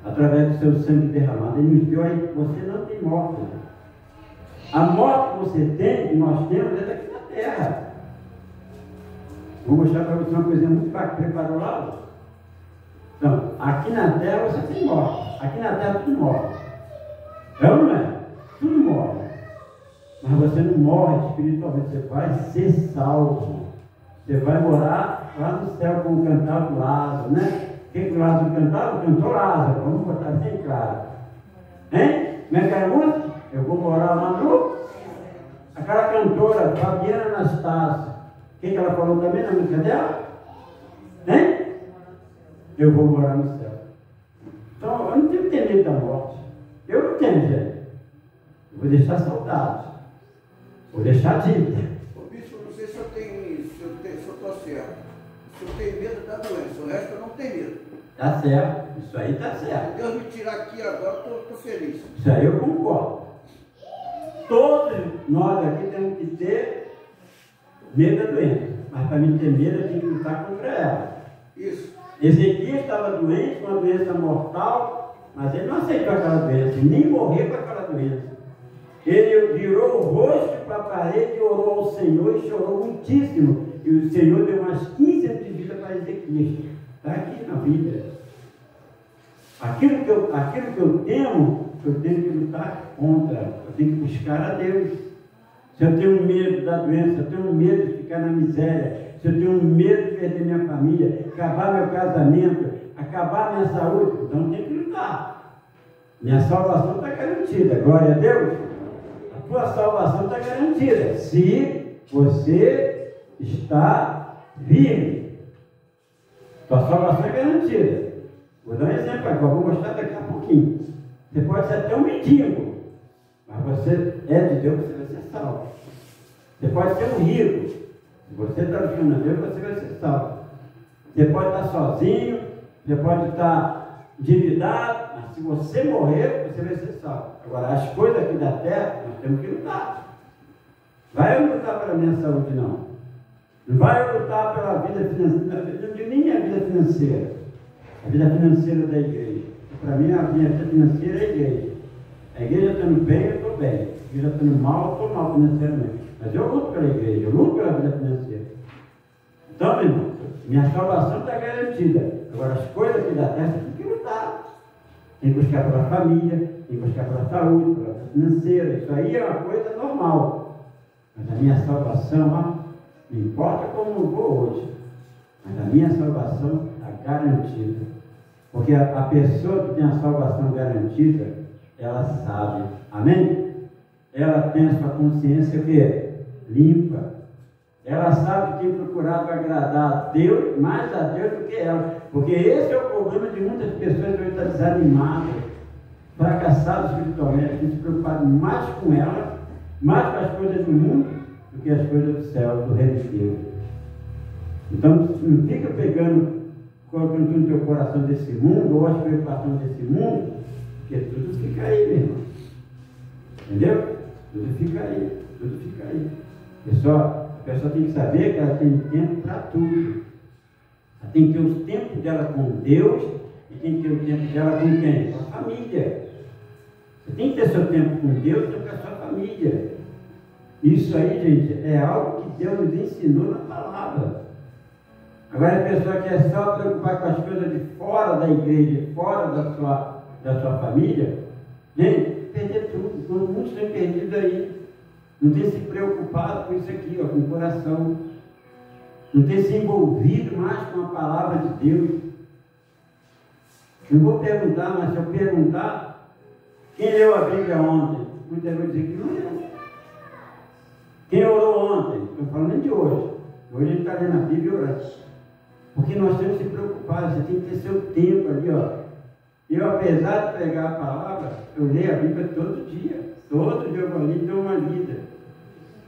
através do seu sangue derramado. Ele nos deu aí, você não tem morte. A morte que você tem, que nós temos, é daqui na terra. Vou mostrar para você uma coisinha muito bacana. Preparou lá? Então, aqui na terra você tem morte. Aqui na terra tudo morre. É ou não é? Tudo morre. Mas você não morre espiritualmente, você vai ser salvo. Você vai morar lá no céu, como cantava o Lázaro, né? O que o Lázaro cantava? Cantou Lázaro. Vamos botar bem claro. Hein? Como é que é a música? Eu vou morar lá no... Aquela cantora, Fabiana Anastácio. O que ela falou também na música dela? Hein? Eu vou morar no céu. Então, eu não tenho que ter medo da morte. Eu não tenho, gente. Eu vou deixar saudade. Vou deixar dívida. Ô bispo, não sei se eu estou certo. Se eu tenho medo da doença, o resto eu não tenho medo. Tá certo. Isso aí tá certo. Se Deus me tirar aqui agora, eu estou feliz. Isso aí eu concordo. Todos nós aqui temos que ter medo da doença. Mas para mim ter medo, eu tenho que lutar contra ela. Isso. Ezequias estava doente, com uma doença mortal, mas ele não aceitou aquela doença, nem morreu com aquela doença. Ele virou o rosto para a parede e orou ao Senhor e chorou muitíssimo. E o Senhor deu umas 15 anos de vida para Ezequias. Está aqui na Bíblia. Aquilo que eu temo, eu tenho que lutar contra. Eu tenho que buscar a Deus. Se eu tenho medo da doença, se eu tenho medo de ficar na miséria, se eu tenho medo de perder minha família, acabar meu casamento, acabar minha saúde, então eu tenho que lutar. Minha salvação está garantida. Glória a Deus. A tua salvação está garantida. Se você está vivo. Tua salvação é garantida. Vou dar um exemplo agora, vou mostrar daqui a pouquinho. Você pode ser até um mendigo, mas você é de Deus, você vai ser salvo. Você pode ser um rico. Se você está buscando a Deus, você vai ser salvo. Você pode estar sozinho, você pode estar endividado, mas se você morrer, você vai ser salvo. Agora, as coisas aqui da terra, nós temos que lutar. Vai eu lutar pela minha saúde, não. Não vai eu lutar pela vida financeira, não digo nem a vida financeira. A vida financeira da igreja. Para mim, a vida financeira é a igreja. A igreja estando bem, eu estou bem. A igreja estando mal, eu estou mal financeiramente. Mas eu luto pela igreja, eu luto pela vida financeira. Então, meu irmão, minha salvação está garantida. Agora, as coisas aqui da terra, você tem que lutar. Tem que buscar pela família, tem que buscar pela saúde, pela vida financeira. Isso aí é uma coisa normal. Mas a minha salvação, ó, não importa como eu vou hoje, mas a minha salvação está garantida. Porque a pessoa que tem a salvação garantida, ela sabe. Amém? Ela tem a sua consciência o quê? Limpa. Ela sabe que tem procurado agradar a Deus, mais a Deus do que ela. Porque esse é o problema de muitas pessoas que hoje estão desanimadas, fracassadas espiritualmente, têm se preocupado mais com ela, mais com as coisas do mundo, do que as coisas do céu, do reino de Deus. Então, não fica colocando tudo no teu coração desse mundo, ou as preocupações desse mundo, porque tudo fica aí, meu irmão. Entendeu? Tudo fica aí, tudo fica aí. A pessoa tem que saber que ela tem tempo para tudo. Ela tem que ter os tempos dela com Deus e tem que ter o tempo dela com quem? Com a família. Você tem que ter seu tempo com Deus e com a sua família. Isso aí, gente, é algo que Deus nos ensinou na palavra. Agora a pessoa quer só preocupar com as coisas de fora da igreja, fora da sua família, gente, perder tudo. Todo mundo tem perdido aí. Não tem se preocupado com isso aqui, ó, com o coração. Não tem se envolvido mais com a palavra de Deus. Não vou perguntar, mas se eu perguntar, quem leu a Bíblia ontem? Muitas vezes dizer que não leu. Quem orou ontem? Estou falando de hoje. Hoje a gente está lendo a Bíblia e orando. Porque nós temos que se preocupar, você tem que ter seu tempo ali, ó. Eu, apesar de pregar a palavra, eu leio a Bíblia todo dia. Todo dia eu vou ali e dou uma lida.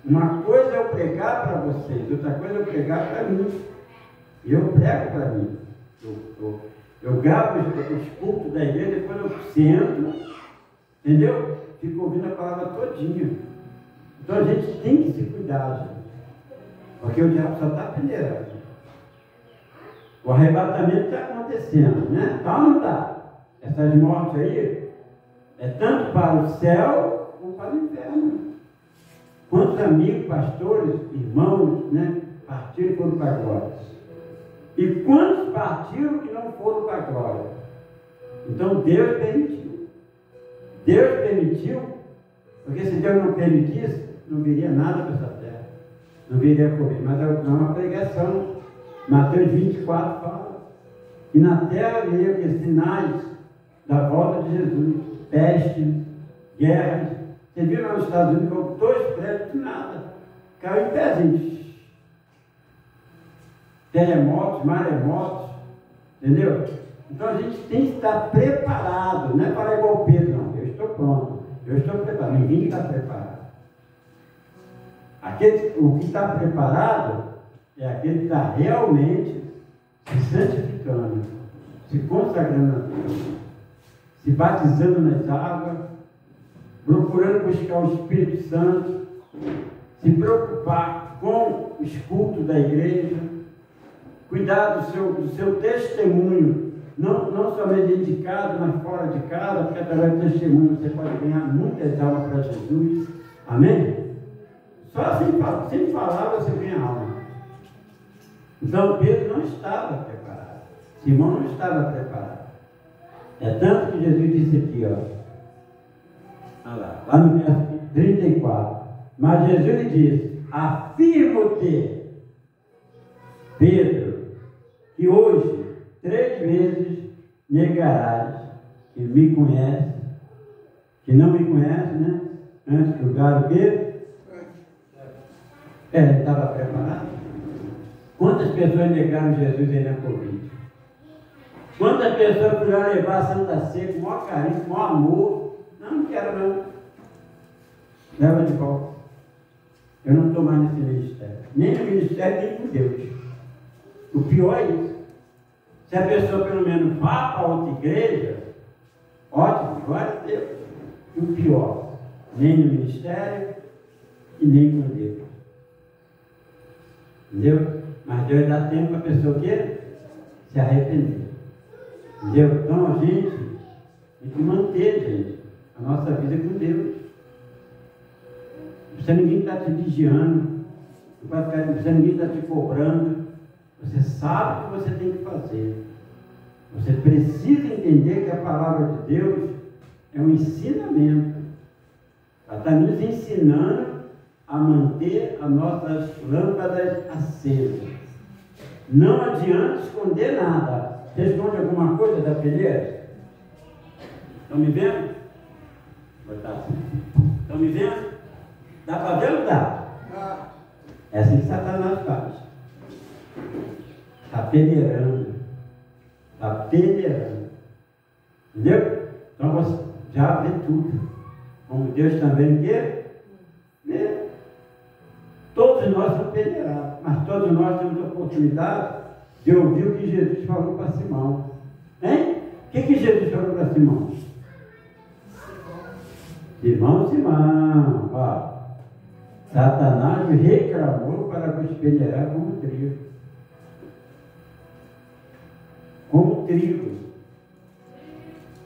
Uma coisa é eu pregar para vocês, outra coisa é eu pregar para mim. E eu prego para mim. Eu gravo os cultos da igreja, depois eu sento, entendeu? Fico ouvindo a palavra todinha. Então a gente tem que se cuidar, gente. Porque o diabo só está peneirando. O arrebatamento está acontecendo, né? Tá ou não está? Essas mortes aí é tanto para o céu como para o inferno. Quantos amigos, pastores, irmãos, né, partiram e foram para a glória? E quantos partiram que não foram para a glória? Então Deus permitiu. Deus permitiu, porque se Deus não permitisse, não viria nada para essa terra. Não viria Covid. Mas é uma pregação. Mateus 24 fala. E na terra veio que sinais da volta de Jesus. Peste, guerras. Você viu lá nos Estados Unidos com 2 prédios de nada. Caiu em pezinhos. Terremotos, maremotos. Entendeu? Então a gente tem que estar preparado. Não é para igual Pedro, não. Eu estou pronto. Eu estou preparado. Ninguém está preparado. O que está preparado é aquele que está realmente se santificando, se consagrando a Deus, se batizando nas águas, procurando buscar o Espírito Santo, se preocupar com os cultos da igreja, cuidar do seu testemunho, não somente dentro de casa, mas fora de casa, porque através do testemunho você pode ganhar muitas almas para Jesus. Amém? Só sem falar você ganha alma. Então Pedro não estava preparado. Simão não estava preparado. É tanto que Jesus disse aqui, ó. Olha lá no verso 34. Mas Jesus lhe disse: afirmo-te, Pedro, que hoje 3 vezes negarás que me conhece, que não me conhece, né? Antes do galo que ele estava preparado. Quantas pessoas negaram Jesus aí na Covid? Quantas pessoas foram levar a Santa Ceia com o maior carinho, com o maior amor? Não quero não. Leva de volta. Eu não estou mais nesse ministério. Nem no ministério, nem com Deus. O pior é isso. Se a pessoa pelo menos vá para outra igreja, ótimo, glória a Deus. E o pior, nem no ministério e nem com Deus. Entendeu? Mas Deus dá tempo para a pessoa que se arrepender. Entendeu? Então a gente tem que manter, gente, a nossa vida com Deus. Não precisa ninguém estar te vigiando, não precisa ninguém estar te cobrando. Você sabe o que você tem que fazer. Você precisa entender que a palavra de Deus é um ensinamento. Ela está nos ensinando a manter as nossas lâmpadas acesas. Não adianta esconder nada. Você esconde alguma coisa da peneira? Estão me vendo? Vou botar assim. Estão me vendo? Dá para ver ou não dá? É assim que Satanás faz. Está peneirando. Está peneirando. Entendeu? Então você já vê tudo. Como Deus também quer, né? Todos nós somos peneirados, mas todos nós temos a oportunidade de ouvir o que Jesus falou para Simão. Hein? O que Jesus falou para Simão? Simão, ó. Satanás reclamou para vos peneirar como trigo. Como trigo.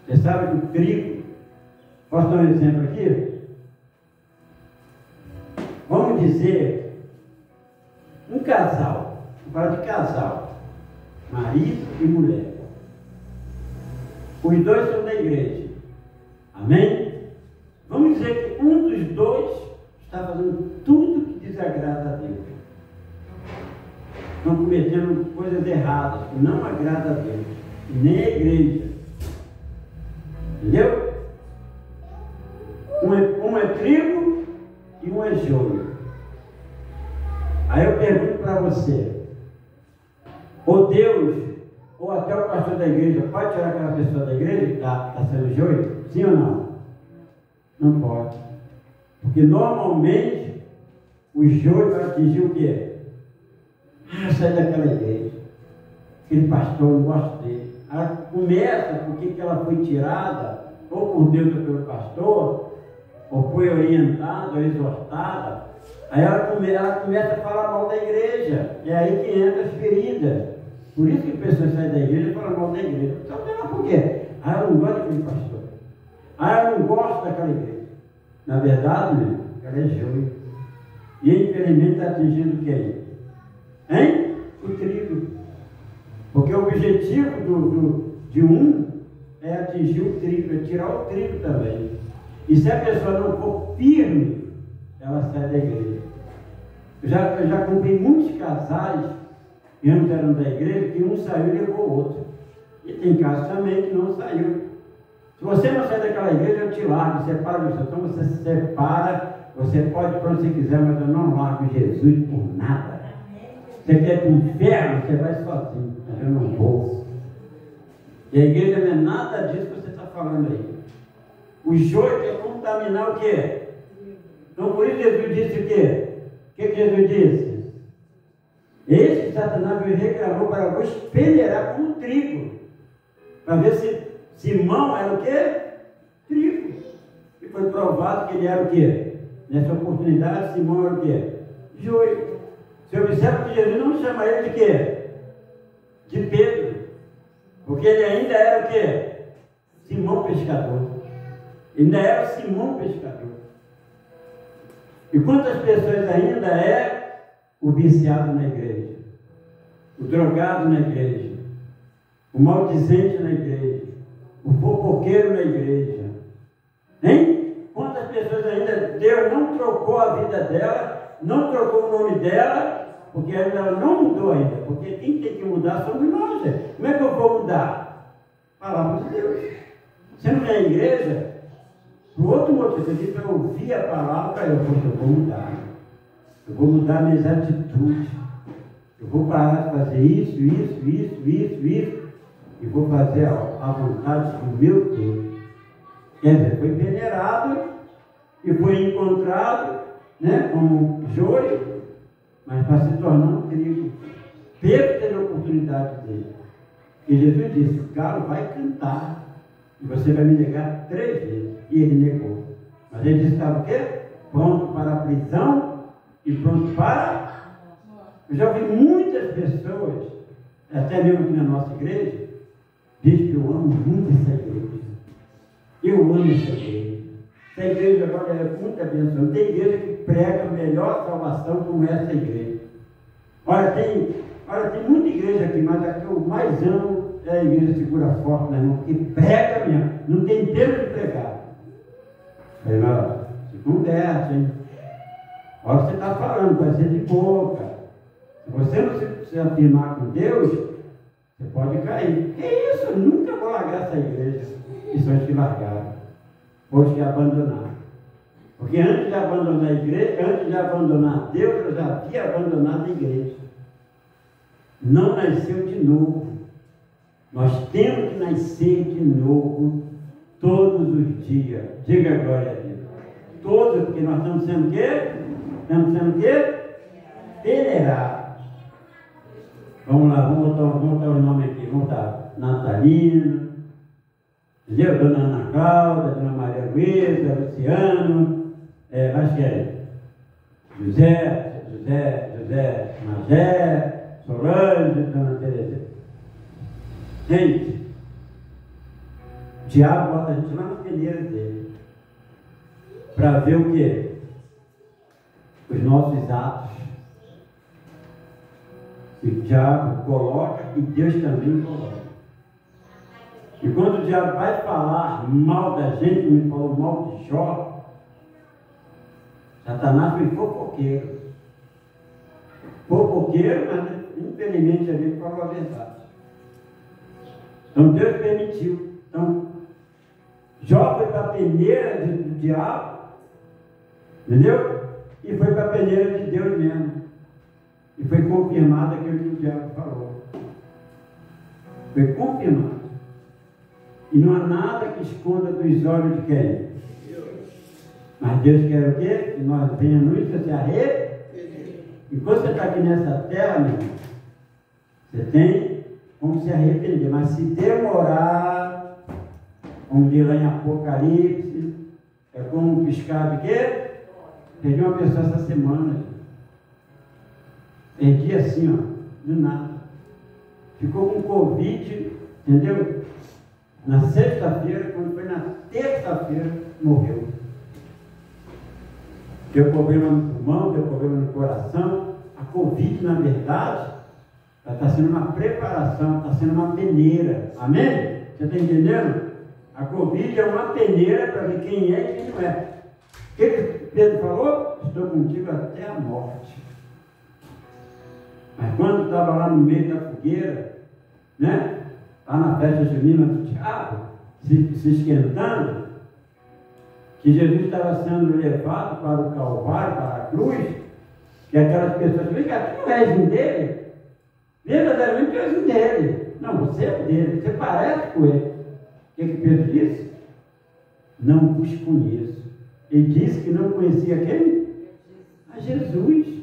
Você sabe que o trigo, posso dar um exemplo aqui? Vamos dizer, um casal, vamos falar de casal, marido e mulher. Os dois são da igreja. Amém? Vamos dizer que um dos dois está fazendo tudo que desagrada a Deus. Estão cometendo coisas erradas, que não agrada a Deus, nem a igreja. Um é trigo e um é joio. Aí eu pergunto para você, ou Deus, ou até o pastor da igreja, pode tirar aquela pessoa da igreja que está sendo joio? Sim ou não? Não pode. Porque normalmente o joio vai atingir o quê? Sai daquela igreja. Aquele pastor, não gosto dele. Ela começa porque que ela foi tirada, ou por Deus ou pelo pastor, ou foi orientada, ou exortada. Aí ela começa a falar mal da igreja. É aí que entra as feridas. Por isso que pessoas saem da igreja e falam mal da igreja. Então, por quê? Ela não gosta daquele pastor. Ela não gosta daquela igreja. Na verdade, ela é joio. E infelizmente está atingindo quem? Hein? O trigo. Porque o objetivo de um é atingir o trigo, é tirar o trigo também. E se a pessoa não for firme, ela sai da igreja. Eu já comprei muitos casais que ambos eram da igreja, que um saiu e levou o outro. E tem casos também que não saiu. Se você não sai daquela igreja, eu te largo, separa você. Então você se separa, você pode ir para onde você quiser, mas eu não largo Jesus por nada. Você quer ir para o inferno, você vai sozinho, mas eu não vou. E a igreja não é nada disso que você está falando aí. O joio quer contaminar o quê? Então por isso Jesus disse o quê? O que Jesus disse? Esse Satanás me reclamou para vos peneirar como trigo. Para ver se Simão era o quê? Trigo. E foi provado que ele era o quê? Nessa oportunidade, Simão era o quê? Joio. Você observa que Jesus não chama ele de quê? De Pedro. Porque ele ainda era o quê? Simão pescador. Ainda era Simão pescador. E quantas pessoas ainda é o viciado na igreja? O drogado na igreja? O maldizente na igreja? O fofoqueiro na igreja? Hein? Quantas pessoas ainda Deus não trocou a vida dela, não trocou o nome dela, porque ela não mudou ainda. Porque quem tem que mudar somos nós. Como é que eu vou mudar? Palavra de Deus. Você não vem à igreja, por outro motivo, você diz para eu ouvir a palavra, eu vou mudar. Eu vou mudar minhas atitudes. Eu vou parar de fazer isso, e vou fazer a vontade do meu Deus. Quer dizer, foi peneirado e foi encontrado, né, como joio, mas para se tornar um trigo. Pedro teve a oportunidade dele. E Jesus disse: o galo vai cantar e você vai me negar 3 vezes. E ele negou. Mas ele disse que estava o quê? Pronto para a prisão e pronto para... Eu já ouvi muitas pessoas, até mesmo aqui na nossa igreja, diz que eu amo muito essa igreja. Eu amo essa igreja. Essa igreja agora é muito abençoada. Tem igreja que prega a melhor salvação como essa igreja. Olha, tem muita igreja aqui, mas a que eu mais amo é a igreja Segura Forte, né, irmão? Que prega mesmo. Não tem tempo de pregar. Aí, se conversa, hein? Olha o que você está falando, vai ser de boca. Se você não se afirmar com Deus, você pode cair. Que isso? Eu nunca vou largar essa igreja. E são os que largaram. Ou os que abandonaram. Porque antes de abandonar a igreja, antes de abandonar Deus, eu já havia abandonado a igreja. Não nasceu de novo. Nós temos que nascer de novo todos os dias. Diga glória a Deus. Todos, porque nós estamos sendo o quê? Estamos sendo o quê? Peneirados. Vamos lá, vamos botar o nome aqui. Vamos botar Natalina, entendeu? Dona Ana Cláudia, Dona Maria Luísa, Luciano, mais que é? José, Magé, Solange, Dona Teresa. Gente, o diabo bota a gente lá na peneira dele para ver o quê? Os nossos atos. O diabo coloca e Deus também coloca. E quando o diabo vai falar mal da gente, como ele falou mal de Jó, Satanás foi fofoqueiro. Fofoqueiro, mas infelizmente ele falou a verdade. Então Deus permitiu. Então, Jó foi para a peneira do diabo, entendeu? E foi para a peneira de Deus mesmo. E foi confirmado aquilo que o diabo falou. Foi confirmado. E não há nada que esconda dos olhos de quem? Mas Deus quer o quê? Que nós venhamos se arrepender. Enquanto você está aqui nessa terra, meu irmão, você tem como se arrepender. Mas se demorar, como diz lá em Apocalipse, é como um piscar de quê? Perdi uma pessoa essa semana. Perdi assim, ó, do nada. Ficou com Covid, entendeu? Na sexta-feira, quando foi na terça-feira, morreu. Deu problema no pulmão, deu problema no coração. A Covid, na verdade, ela está sendo uma preparação, está sendo uma peneira. Amém? Você está entendendo? A Covid é uma peneira para ver quem é e quem não é. O que Pedro falou? Estou contigo até a morte. Mas quando estava lá no meio da fogueira, né? Lá na festa junina do diabo, se esquentando, que Jesus estava sendo levado para o Calvário, para a cruz, que aquelas pessoas dizem que tu não és um dele, verdadeiramente tu és um dele. Não, você é um dele, você parece com ele. O que Pedro disse? Não vos conheço. Ele disse que não conhecia quem? A Jesus.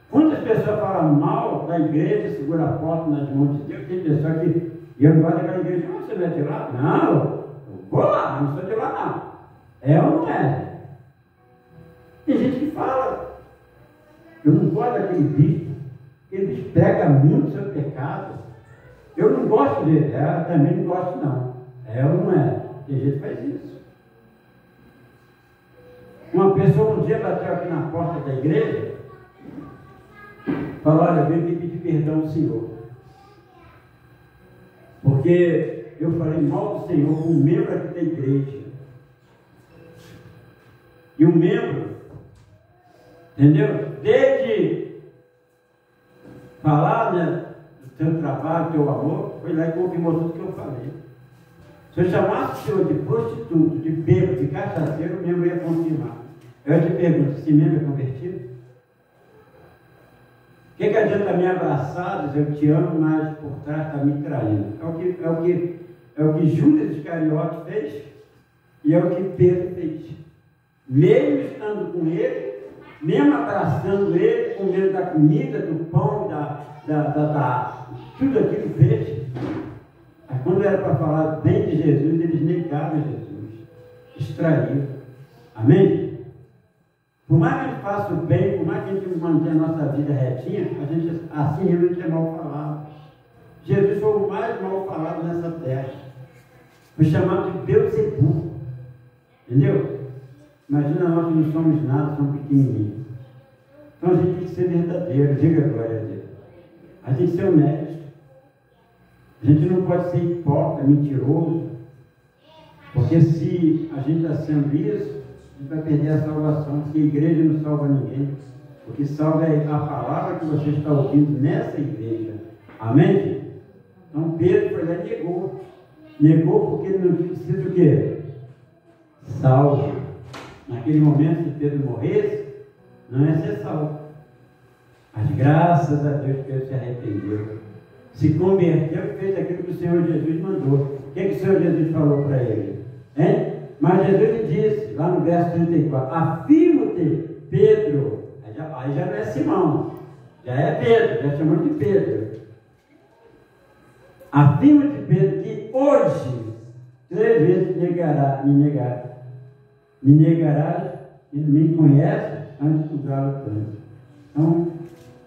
Quantas pessoas falam mal da igreja, segura a porta nas mãos de Deus? Tem pessoa que eu não gosto daquela igreja, não, você não é de lá? Não, eu vou lá, não sou de lá não. É ou não é? Tem gente que fala, eu não gosto daquele bispo, aquele bispo prega muito sobre pecado. Eu não gosto dele, eu também não gosto não. É ou não é? Tem gente que faz isso. Uma pessoa um dia bateu aqui na porta da igreja, falou, olha, eu venho aqui pedir perdão ao Senhor. Porque eu falei mal do Senhor com um membro aqui da igreja. E o membro, entendeu? Desde falar, né, do teu trabalho, do teu amor, foi lá e confirmou tudo que eu falei. Se eu chamasse o senhor de prostituto, de bêbado, de cachaceiro, o membro ia confirmar. Eu te pergunto, esse membro é convertido? O que adianta me abraçar, dizer eu te amo, mas por trás está me traindo? É o que Judas Iscariote fez e é o que Pedro fez. Mesmo estando com ele, mesmo abraçando ele, comendo da comida, do pão, tudo aquilo que fez. Mas quando era para falar bem de Jesus, eles negaram Jesus, extraíram. Amém? Por mais que a gente faça o bem, por mais que a gente mantenha a nossa vida retinha, a gente, assim realmente é mal falado. Jesus foi o mais mal falado nessa terra. Foi chamado de Beelzebub. Entendeu? Imagina nós que não somos nada, somos pequenininhos. Então a gente tem que ser verdadeiro, diga glória a Deus. A gente tem que ser honesto. A gente não pode ser hipócrita, mentiroso. Porque se a gente está sendo isso, a gente vai perder a salvação, porque a igreja não salva ninguém. O que salva é a palavra que você está ouvindo nessa igreja. Amém? Então Pedro foi lá e negou. Negou porque ele não tinha sido o quê? Salvo. Naquele momento, se Pedro morresse, não ia ser salvo. Mas graças a Deus que ele se arrependeu. Se converteu e fez aquilo que o Senhor Jesus mandou. O que o Senhor Jesus falou para ele? Hein? Mas Jesus lhe disse, lá no verso 34, afirmo-te, Pedro. Aí já não é Simão, já é Pedro, já chamamos de Pedro. Afirmo-te, Pedro, que hoje 3 vezes me negarás e me conhece antes do galo canto. Então,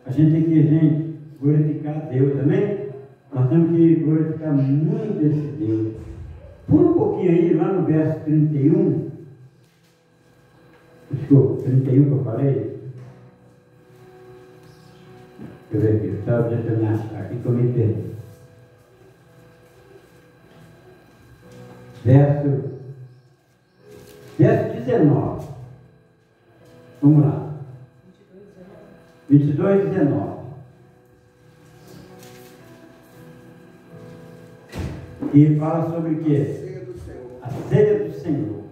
a gente tem que, gente, glorificar a Deus, amém? Nós temos que glorificar muito esse Deus. Por um pouquinho aí, lá no verso 31, desculpa, 31 que eu falei. Deixa eu ver aqui, só deixa eu me achar aqui que eu me perdi. Verso 19. Vamos lá. 22, 19. E fala sobre o quê? a ceia do Senhor.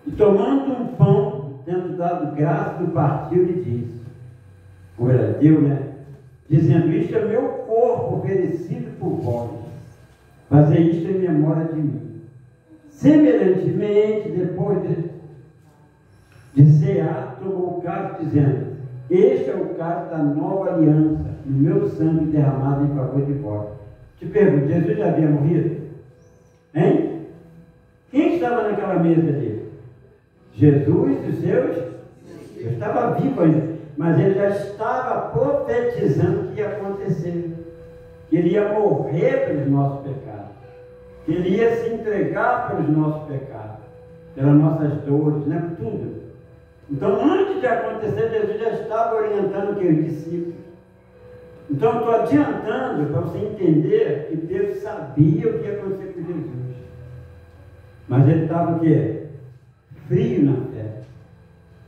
E tomando um pão, tendo dado graça, do partiu, lhe disse, como era Deus, né? Dizendo, isto é meu corpo oferecido por vós. Fazer isto em memória de mim. Semelhantemente, depois de cear, tomou o cálice, dizendo, este é o cálice da nova aliança, no meu sangue derramado em favor de vós. Te pergunto, Jesus já havia morrido? Hein? Quem estava naquela mesa dele? Jesus e os seus? Eu estava vivo ainda, mas ele já estava profetizando o que ia acontecer. Que ele ia morrer pelos nossos pecados. Que ele ia se entregar pelos nossos pecados, pelas nossas dores, né? Por tudo. Então, antes de acontecer, Jesus já estava orientando os discípulos. Então, eu estou adiantando para você entender que Deus sabia o que ia acontecer com Jesus. Mas ele estava o quê? Frio na fé.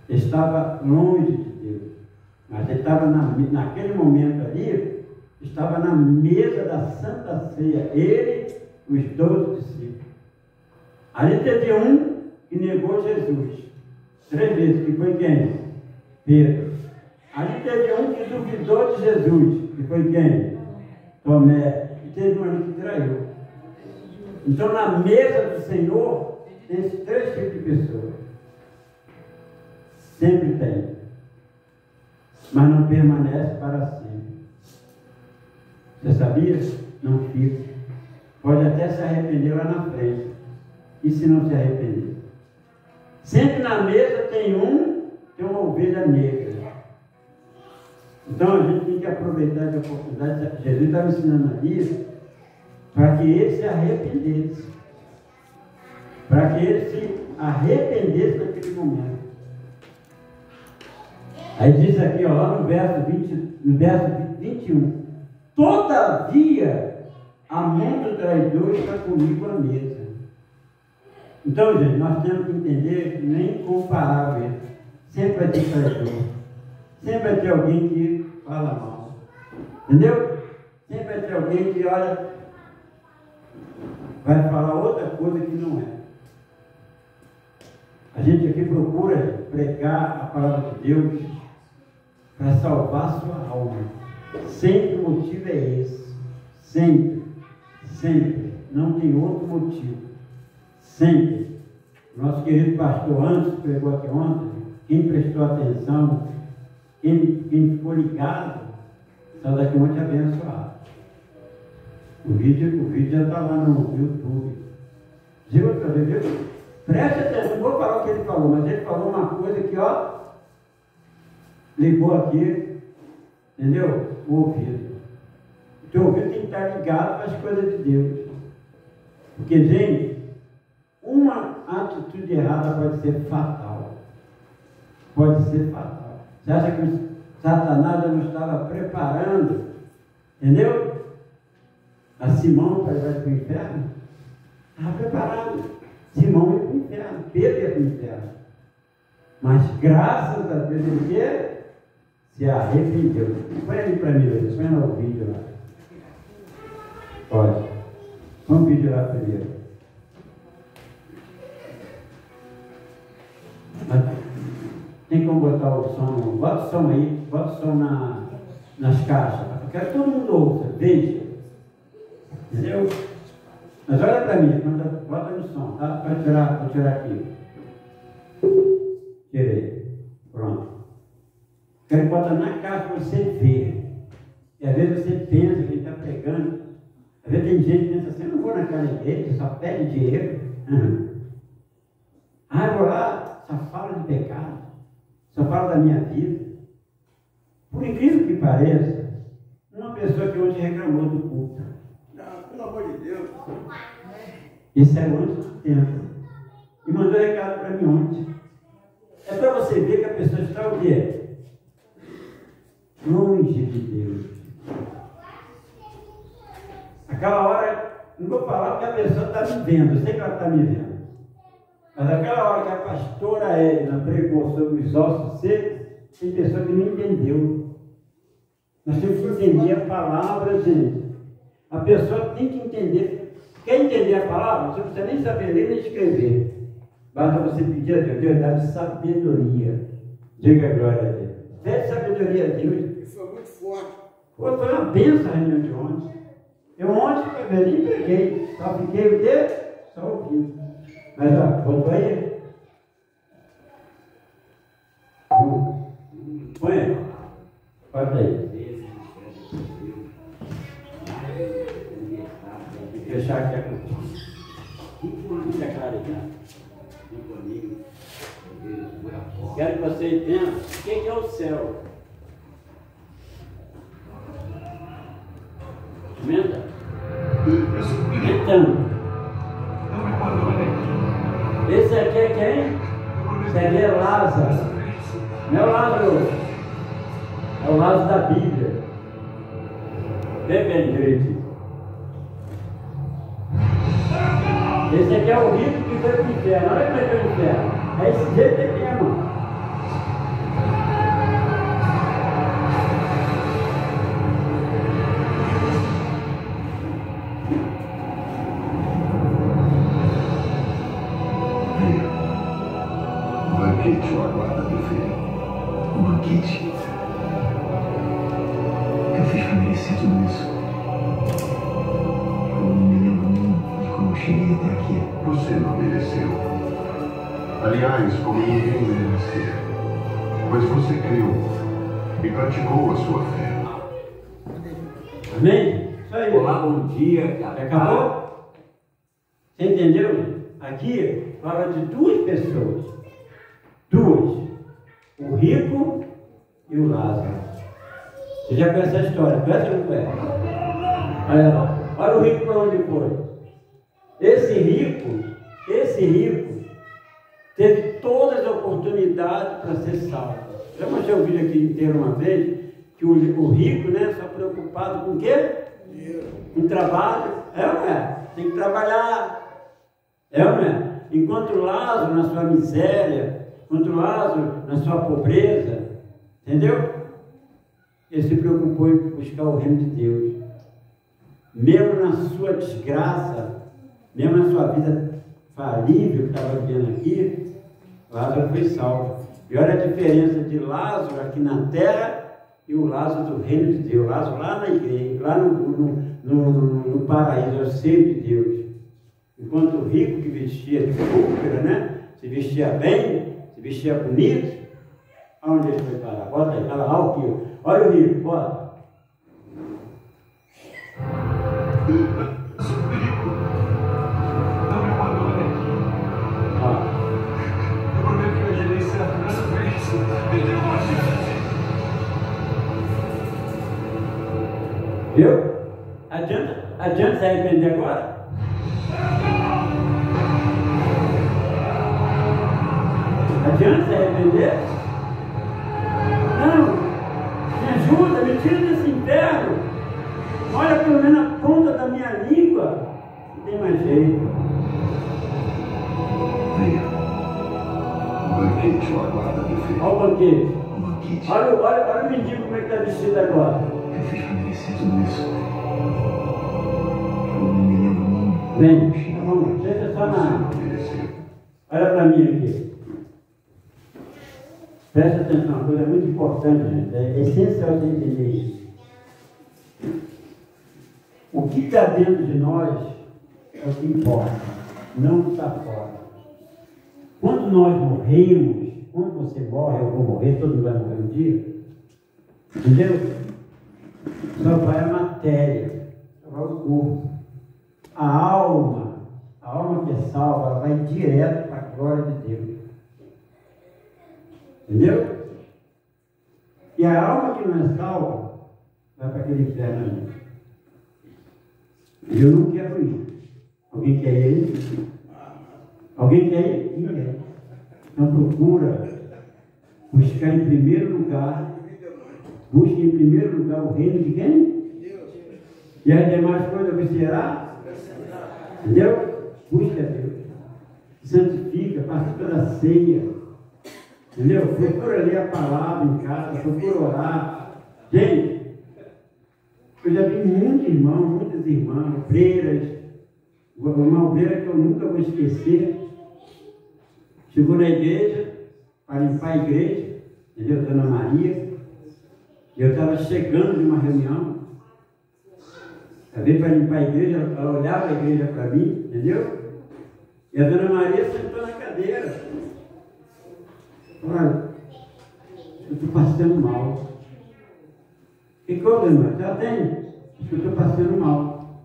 Ele estava longe de Deus. Mas ele estava naquele momento ali, estava na mesa da Santa Ceia. Ele, os 12 discípulos. Ali teve um que negou Jesus 3 vezes, que foi quem? Pedro. Ali teve um que duvidou de Jesus, que foi quem? Tomé. E teve um ali que traiu. Então, na mesa do Senhor, tem esses 3 tipos de pessoas. Sempre tem. Mas não permanece para sempre. Você sabia? Não fica. Pode até se arrepender lá na frente. E se não se arrepender? Sempre na mesa tem uma ovelha negra. Então a gente tem que aproveitar essa oportunidade. Jesus estava ensinando ali para que ele se arrependesse. Para que ele se arrependesse naquele momento. Aí diz aqui, ó, lá no verso 21. Todavia, a mão do traidor está comigo à mesa. Então, gente, nós temos que entender que nem comparável. Sempre vai ter traidor. Sempre vai ter alguém que fala mal. Entendeu? Sempre vai ter alguém que, olha, vai falar outra coisa que não é. A gente aqui procura pregar a palavra de Deus para salvar a sua alma. Sempre o motivo é esse. Sempre. Sempre. Não tem outro motivo. Sempre. Nosso querido pastor antes pregou aqui ontem. Quem prestou atenção, quem ficou ligado, saiu daqui ontem abençoado. O vídeo já está lá no YouTube. Viu outra vez? Viu? Preste atenção, não vou falar o que ele falou, mas ele falou uma coisa que, ó, ligou aqui, entendeu? O ouvido. O teu ouvido tem que estar ligado para as coisas de Deus. Porque, gente, uma atitude errada pode ser fatal. Pode ser fatal. Você acha que o Satanás já não estava preparando, entendeu? A Simão para ir para o inferno? Estava preparado. Simão ia para o inferno, Pedro ia para o inferno. Mas graças a Deus ele se arrependeu. Põe ali para mim, põe lá o vídeo lá. Pode. Põe o vídeo lá primeiro. Mas tem como botar o som? Bota o som aí, bota o som nas caixas. Eu quero que todo mundo ouça, veja. Entendeu? Mas olha para mim, bota no som, tá? Vou tirar aqui. Tirei. Pronto. Quero que bota na caixa para você ver. E às vezes você pensa que ele está pregando. Às vezes tem gente que pensa assim, eu não vou naquela igreja, só pede dinheiro. Ah, eu vou lá, só fala de pecado. Só fala da minha vida. Por incrível que pareça, uma pessoa que ontem reclamou do culto. Não, pelo amor de Deus. Isso é antes do tempo. E mandou recado para mim ontem. É para você ver que a pessoa está o quê? Longe de Deus. Aquela hora, não vou falar porque a pessoa está me vendo, eu sei que ela está me vendo. Mas aquela hora que a pastora Edna pregou sobre os ossos secos, tem pessoa que não entendeu. Nós temos que entender a palavra, gente. A pessoa tem que entender. Quer entender a palavra? Você não precisa nem saber ler nem escrever. Basta você pedir a Deus, Deus dá sabedoria. Diga glória a Deus. Pede sabedoria a Deus. Isso foi muito forte. Foi uma benção a reunião de ontem. Eu ontem nem preguei, só fiquei o quê? Só ouvindo. Mas ó, botou aí. Põe aí. Bota aí. Vou fechar aqui a conta. Fica claridade. Quero que você entenda o que é o céu. Comenta? Então, esse aqui é quem? Esse aqui é Lázaro. Não é o Lázaro. É o Lázaro da Bíblia. Vê bem direito. Esse aqui é o rico que foi para o inferno. Olha como é que é o inferno. É esse jeito aqui, irmão. O banquete o aguarda, meu filho. O banquete. Eu fiz para merecer tudo isso. Eu não me lembro nem de como eu cheguei até aqui. Você não mereceu. Aliás, como ninguém merecia. Mas você creu e praticou a sua fé. Amém? Isso aí. Olá, bom dia. Acabou? Você entendeu? Aqui fala de duas pessoas. Duas. O rico e o Lázaro. Você já conhece a história? Conhece ou não conhece? Olha lá. Olha o rico para onde foi. Esse rico teve todas as oportunidades para ser salvo. Já mostrei o vídeo aqui inteiro uma vez, que o rico, né, só preocupado com o quê? Com trabalho. É ou não é? Tem que trabalhar. É ou não é? Enquanto Lázaro na sua miséria, enquanto Lázaro na sua pobreza, entendeu? Ele se preocupou em buscar o reino de Deus. Mesmo na sua desgraça, mesmo na sua vida falível que estava vivendo aqui, Lázaro foi salvo. E olha a diferença de Lázaro aqui na terra e o Lázaro do reino de Deus. Lázaro lá na igreja, lá no paraíso, ao seio de Deus. Enquanto o rico que vestia de púrpura, né? Se vestia bem, se vestia bonito, aonde ele foi parar? Bota aí, olha lá, olha o rico, bota. Viu? Adianta se arrepender agora? Adianta se arrepender? Não! Me ajuda, me tira desse inferno! Olha pelo menos a ponta da minha língua! Não tem mais jeito. Venha. O banquete o aguarda, meu filho. Olha o banquete. O banquete. Olha o mendigo como é que está vestido agora. Eu fiz para merecer tudo isso. Eu não me lembro nem. Vem, vamos, deixa só na. Olha para mim aqui. Presta atenção, uma coisa muito importante, gente. É essencial você entender isso. O que está dentro de nós é o que importa, não o que está fora. Quando nós morremos, quando você morre, eu vou morrer, todo mundo vai morrer um dia, entendeu? Só vai a matéria, só vai o corpo. A alma que é salva, ela vai direto para a glória de Deus. Entendeu? E a alma que não é salva, vai para aquele inferno ali. Eu não quero ir. Alguém quer ir? Alguém quer ir? Ninguém. Então procura buscar em primeiro lugar. Busque em primeiro lugar o reino de quem? E as demais coisas observará? Entendeu? Busque a Deus. Santifica, participa da ceia. Entendeu? Procura ler a palavra em casa, procura orar. Gente, eu já vi muitos irmãos, muitas muitas irmãs, obreiras, uma obreira que eu nunca vou esquecer, chegou na igreja, para limpar a igreja, entendeu? Dona Maria, e eu estava chegando de uma reunião, ela veio para limpar a igreja, ela olhava a igreja para mim, entendeu? E a Dona Maria sentou na cadeira. Olha, eu estou passando mal. Que coisa, irmã? Já tem? Acho que eu estou passando mal.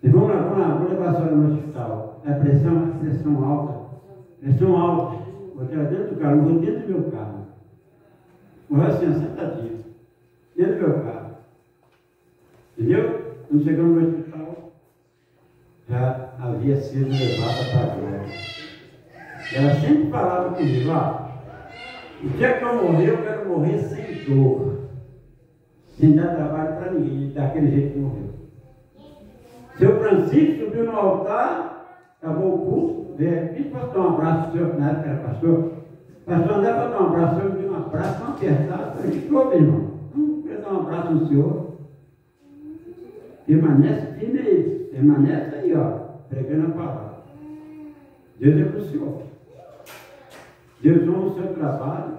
E vamos lá, vou levar a senhora no hospital. A pressão alta. Pressão alta. Botei ela dentro do carro, vou dentro do meu carro. Morreu assim, sentadinha. Dentro do meu carro. Entendeu? Quando chegamos no hospital, já havia sido levada para a glória. Ela sempre falava comigo, o dia que eu morrer, eu quero morrer sem dor, sem dar trabalho para ninguém, daquele jeito que morreu. Seu Francisco subiu no altar, acabou o culto, veio aqui para dar um abraço, o senhor, na época era pastor, pastor André para dar um abraço, eu dei um abraço, um apertado, eu disse, ô meu irmão, não quero dar um abraço no senhor. Permanece firme aí, permanece aí, pregando a palavra. Deus é para o Senhor. Deus ama o seu trabalho.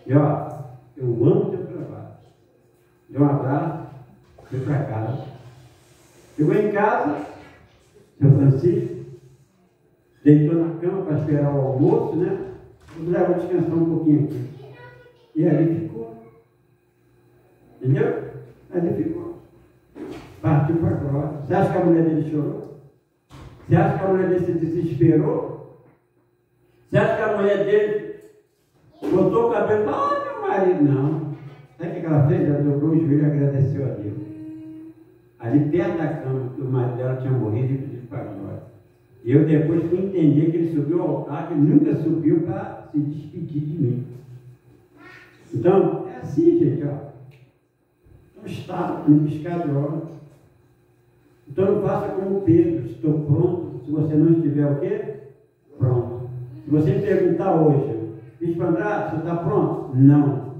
E eu amo o seu trabalho. Deu um abraço, fui para casa. Chegou em casa, seu Francisco deitou na cama para esperar o almoço, né? Eu vou descansar um pouquinho aqui. E ali ficou. Entendeu? Ali ficou. Partiu para a glória. Você acha que a mulher dele chorou? Você acha que a mulher dele se desesperou? Você acha que a mulher dele botou o cabelo? Meu marido, não. Sabe o que ela fez? Ela dobrou o joelho e agradeceu a Deus. Ali perto da cama, que o marido dela tinha morrido e pediu para a glória. E eu depois fui entender que ele subiu ao altar, que ele nunca subiu para se despedir de mim. Então, é assim, gente, não está no piscar de olhos. Então não faça como Pedro, estou pronto. Se você não estiver o quê? Pronto. Se você perguntar hoje, Bispo André, você está pronto? Não.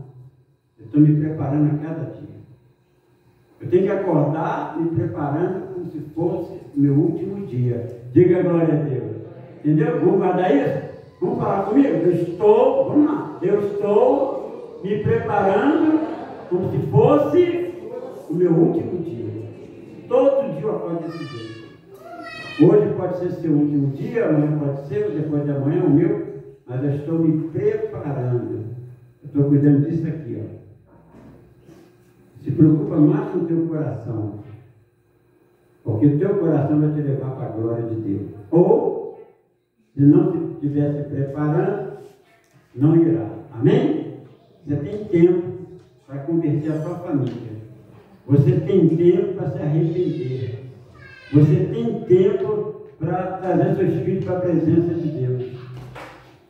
Eu estou me preparando a cada dia. Eu tenho que acordar me preparando como se fosse o meu último dia. Diga glória a Deus. Entendeu? Vamos guardar isso? Vamos falar comigo? Vamos lá. Eu estou me preparando como se fosse o meu último dia. Todo dia eu acordo desse jeito. Hoje pode ser seu último dia, amanhã pode ser, depois de amanhã o meu, mas eu estou me preparando. Eu estou cuidando disso aqui, Se preocupa mais com o teu coração, porque o teu coração vai te levar para a glória de Deus. Ou, se não estiver se preparando, não irá. Amém? Você tem tempo para converter a sua família. Você tem tempo para se arrepender. Você tem tempo para trazer seus filhos para a presença de Deus.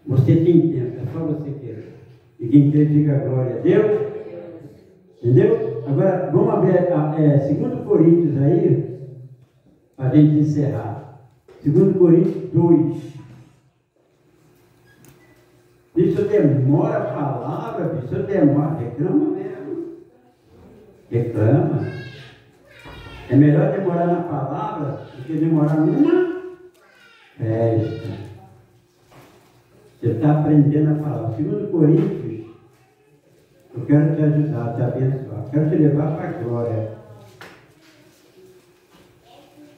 Você tem tempo, é só você querer. E quem quer, diga glória a Deus. Entendeu? Agora, vamos abrir 2 Coríntios aí, para a gente encerrar. 2 Coríntios 2. Isso demora a palavra, isso demora, reclama mesmo. Reclama. É melhor demorar na palavra do que demorar numa festa. Você está aprendendo a palavra. 2 Coríntios, eu quero te ajudar, te abençoar. Quero te levar para a glória.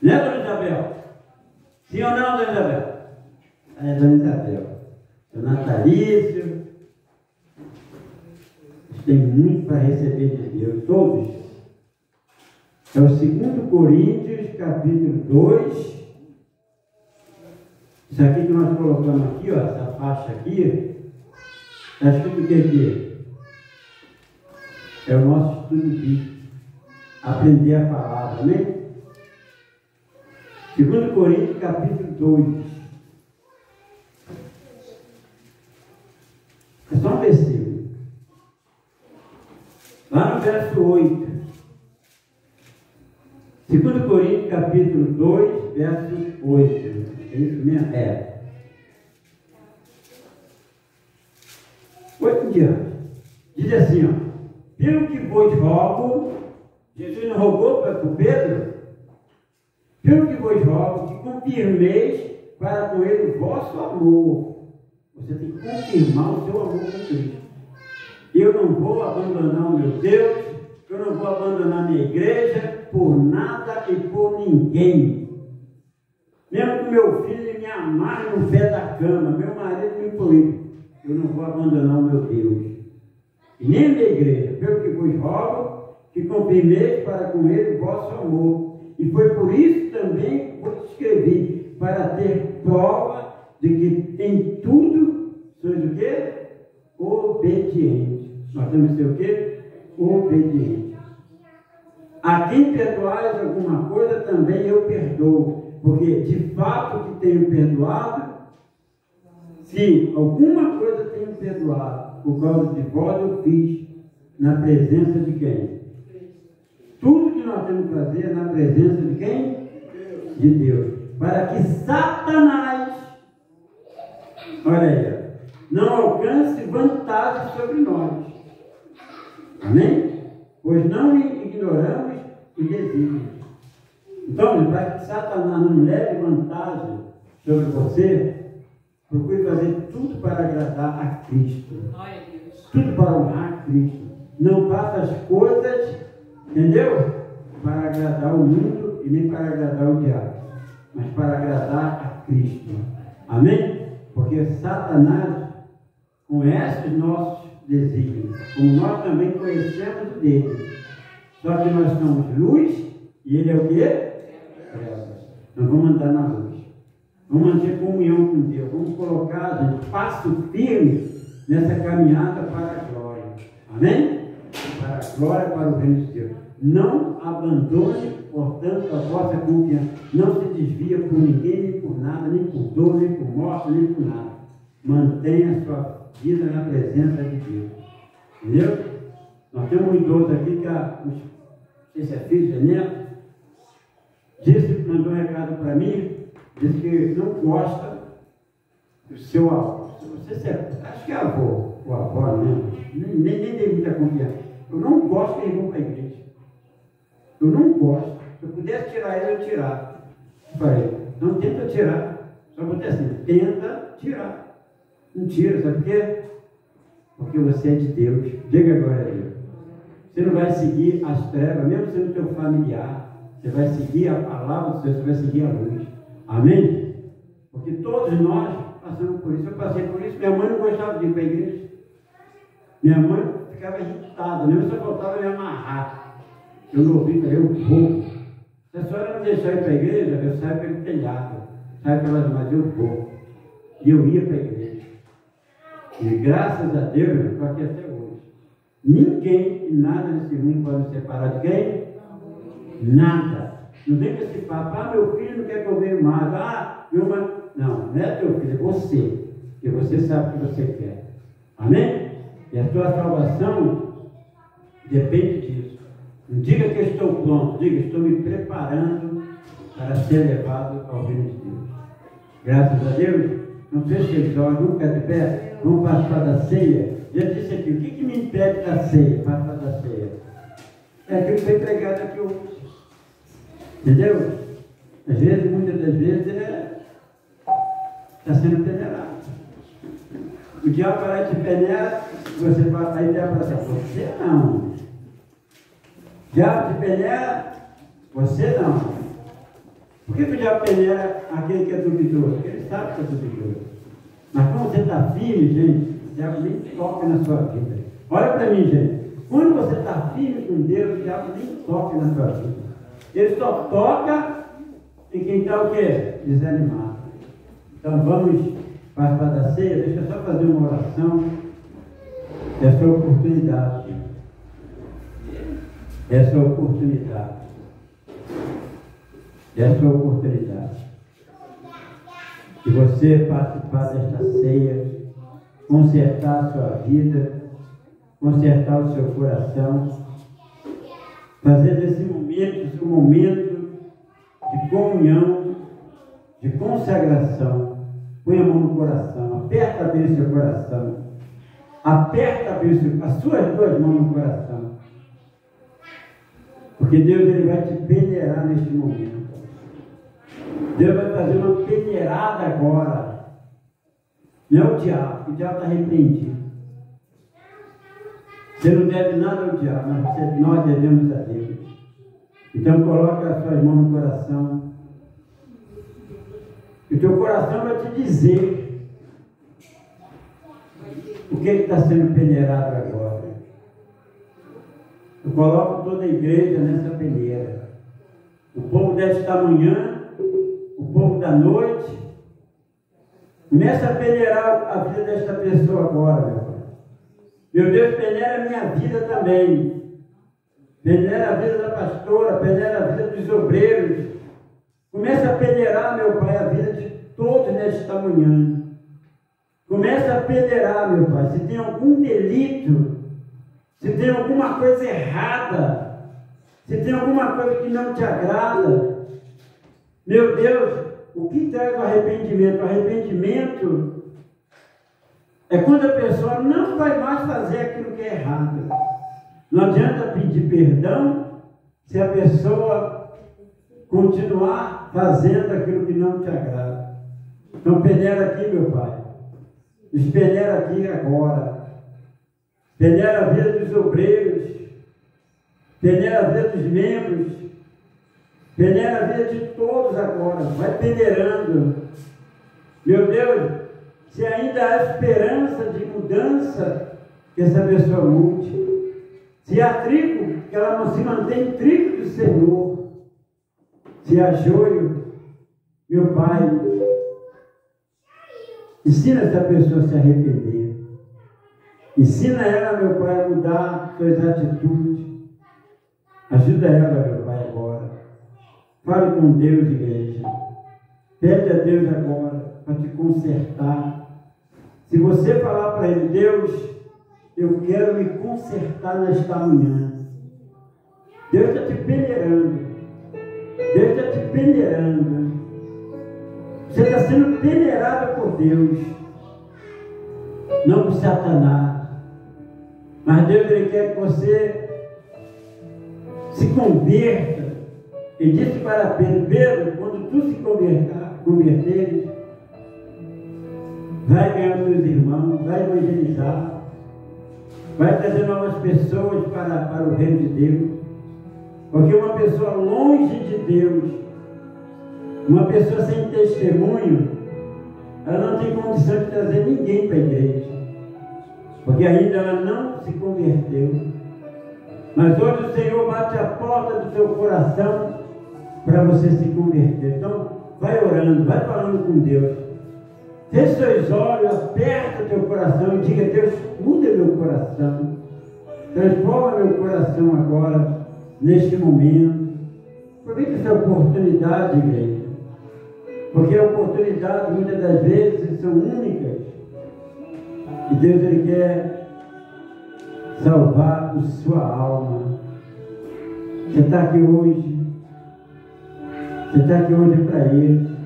Né, Dona Isabel? Sim ou não, Dona Isabel? É, Dona Isabel. Seu Natalício. Tem muito para receber de Deus, todos. É o 2 Coríntios, capítulo 2. Isso aqui que nós colocamos aqui, essa faixa aqui, está escrito o que aqui? É o nosso estudo bíblico. Aprender a palavra, amém? 2 Coríntios, capítulo 2. É só um versículo. Lá no verso 8. 2 Coríntios, capítulo 2, verso 8. É isso mesmo? É. 8 em diante. Diz assim, pelo que vos rogo, Jesus não rogou para o Pedro? Pelo que vos rogo, que confirmeis para com ele o vosso amor. Você tem que confirmar o seu amor com Cristo. Eu não vou abandonar o meu Deus, eu não vou abandonar a minha igreja por nada e por ninguém. Mesmo que meu filho me amarre no pé da cama, meu marido me proíbe, eu não vou abandonar o meu Deus. E nem a minha igreja, pelo que vos rogo, que confirmeis para com ele o vosso amor. E foi por isso também que vos escrevi, para ter prova de que em tudo sois o quê? Obedientes. Nós temos que ser o quê? Obedientes. A quem perdoais alguma coisa, também eu perdoo. Porque de fato que tenho perdoado, se alguma coisa tenho perdoado, por causa de vós eu fiz, na presença de quem? Tudo que nós temos que fazer é na presença de quem? De Deus. Para que Satanás, olha aí, não alcance vantagem sobre nós. Amém? Pois não ignoramos o desígnio. Então, para que Satanás não leve vantagem sobre você, procure fazer tudo para agradar a Cristo. Tudo para honrar a Cristo. Não faça as coisas, entendeu? Para agradar o mundo e nem para agradar o diabo, mas para agradar a Cristo. Amém? Porque Satanás conhece os nossos desígnios, como nós também conhecemos o dele. Só que nós somos luz e ele é o quê? Nós vamos andar na luz. Vamos manter comunhão com Deus. Vamos colocar, gente, passo firme nessa caminhada para a glória. Amém? Para a glória, para o reino de Deus. Não abandone, portanto, a vossa confiança. Não se desvia por ninguém, nem por nada, nem por dor, nem por morte, nem por nada. Mantenha a sua vida na presença de Deus. Entendeu? Nós temos um idoso aqui que, não sei se é filho, se é neto, mandou um recado para mim, disse que não gosta do seu avô. Você acho que é avô, ou avó mesmo, nem tem muita confiança. Eu não gosto que ele vão para a igreja. Eu não gosto. Se eu pudesse tirar ele, eu tirava. Eu falei, não tenta tirar. Só botei assim, tenta tirar. Não tira, sabe por quê? Porque você é de Deus. Diga agora a Deus. Você não vai seguir as trevas, mesmo sendo teu familiar. Você vai seguir a palavra do Senhor, você vai seguir a luz. Amém? Porque todos nós passamos por isso. Eu passei por isso. Minha mãe não gostava de ir para a igreja. Minha mãe ficava irritada. Mesmo só faltava me amarrar. Eu não ouvi, eu vou. Se a senhora não deixar ir para a igreja, eu saio pelo telhado. Saio pelas mas eu vou. E eu ia para a igreja. E graças a Deus, eu estou aqui até hoje. Ninguém e nada nesse mundo pode me separar de quem? Nada. Não vem com esse papo, meu filho não quer que eu venha mais. Meu mãe. Não, não é teu filho, é você. Porque você sabe o que você quer. Amém? E a tua salvação depende disso. Não diga que eu estou pronto, diga, estou me preparando para ser levado ao reino de Deus. Graças a Deus, não feche os olhos, nunca de pé, vamos participar da ceia. Já disse aqui, o que me impede da ceia, participar da ceia? É aquilo que foi pregado aqui hoje. Entendeu? Às vezes, muitas das vezes, está sendo peneirado. O diabo vai lá e te peneira, você vai aí para você não. O diabo te peneira, você não. Por que o diabo peneira aquele que é duvidoso? Porque ele sabe que é duvidoso. Mas quando você está firme, gente, o diabo nem toca na sua vida. Olha para mim, gente. Quando você está firme com Deus, o diabo nem toca na sua vida. Ele só toca em quem está o quê? Desanimado. Então vamos participar da ceia. Deixa eu só fazer uma oração. Essa é a oportunidade. Essa é a oportunidade. Essa é a oportunidade. De você participar desta ceia, consertar a sua vida, consertar o seu coração, fazer desse momento um momento de comunhão, de consagração. Põe a mão no coração, aperta bem o seu coração, aperta bem as suas duas mãos no coração. Porque Deus ele vai te peneirar neste momento. Deus vai fazer uma peneirada agora. Não é o diabo está repreendido. Você não deve nada ao diabo, mas nós devemos a Deus. Então coloque as suas mãos no coração. E o teu coração vai te dizer o que está sendo peneirado agora. Eu coloco toda a igreja nessa peneira. O povo desta manhã, o povo da noite. Começa a peneirar a vida desta pessoa agora, meu Pai. Meu Deus, peneira a minha vida também. Peneira a vida da pastora, peneira a vida dos obreiros. Começa a peneirar, meu Pai, a vida de todos nesta manhã. Começa a peneirar, meu Pai, se tem algum delito, se tem alguma coisa errada, se tem alguma coisa que não te agrada. Meu Deus, o que traz o arrependimento? O arrependimento é quando a pessoa não vai mais fazer aquilo que é errado. Não adianta pedir perdão se a pessoa continuar fazendo aquilo que não te agrada. Então peneira aqui, meu Pai. Nos peneira aqui agora. Peneira a vida dos obreiros. Peneira a vida dos membros. Peneira a vida de todos agora. Vai peneirando. Meu Deus, se ainda há esperança de mudança, que essa pessoa mude. Se há trigo, que ela não se mantém trigo do Senhor. Se há joio, meu Pai, ensina essa pessoa a se arrepender. Ensina ela, meu Pai, a mudar suas atitudes. Ajuda ela, meu Pai, agora. Fale com Deus, igreja. Pede a Deus agora para te consertar. Se você falar para Ele, Deus, eu quero me consertar nesta manhã. Deus está te peneirando. Deus está te peneirando. Você está sendo peneirado por Deus. Não por Satanás. Mas Deus ele quer que você se converta. Ele disse para Pedro, Pedro, quando tu se converteres, vai ganhar teus irmãos, vai evangelizar, vai trazer novas pessoas para o reino de Deus. Porque uma pessoa longe de Deus, uma pessoa sem testemunho, ela não tem condição de trazer ninguém para a igreja. Porque ainda ela não se converteu. Mas hoje o Senhor bate a porta do seu coração para você se converter. Então, vai orando, vai falando com Deus. Feche seus olhos, aperta teu coração e diga, Deus, muda meu coração. Transforma meu coração agora, neste momento. Aproveite essa oportunidade, igreja. Porque oportunidades, muitas das vezes, são únicas. E Deus, Ele quer salvar a sua alma. Você está aqui hoje. Você está aqui hoje para Ele.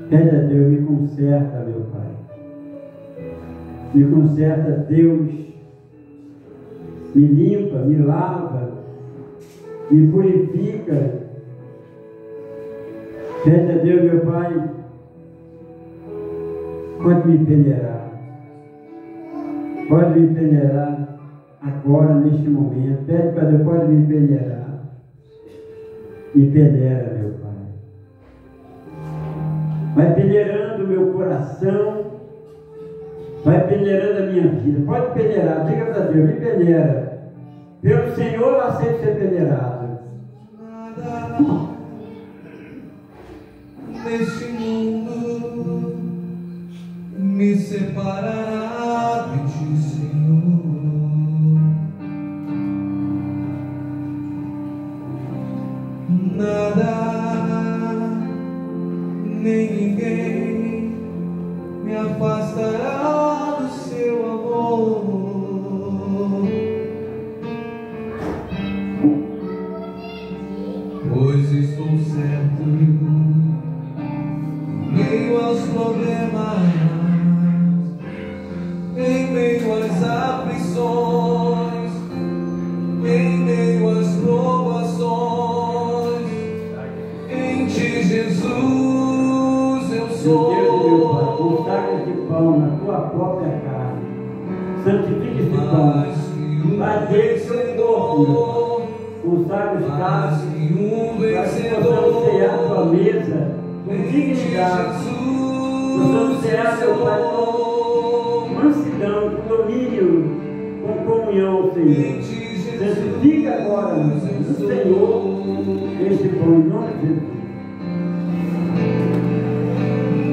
Pede a Deus, me conserta, meu Pai. Me conserta, Deus. Me limpa, me lava, me purifica. Pede a Deus, meu Pai, pode me peneirar. Pode me peneirar agora, neste momento. Pede para Deus, pode me peneirar. Me peneira, meu Pai. Vai peneirando o meu coração. Vai peneirando a minha vida. Pode peneirar, diga para Deus, me peneira. Pelo Senhor eu aceito ser peneirado. Nada neste mundo me separará de ti, Senhor. Nada nem ninguém me afastará do seu amor. Pois estou certo, em meio aos problemas, Jesus eu Meu sou. Deus e meu Pai, consagra esse pão na tua própria carne. Santifique esse pão. Faz dele seu corpo, meu Pai. Consagra os carros para que possamos cear a tua mesa com dignidade. Possamos cear, meu Pai, com mansidão, com domínio, com comunhão, Senhor. Santifica agora, no Senhor, este pão em nome de Jesus.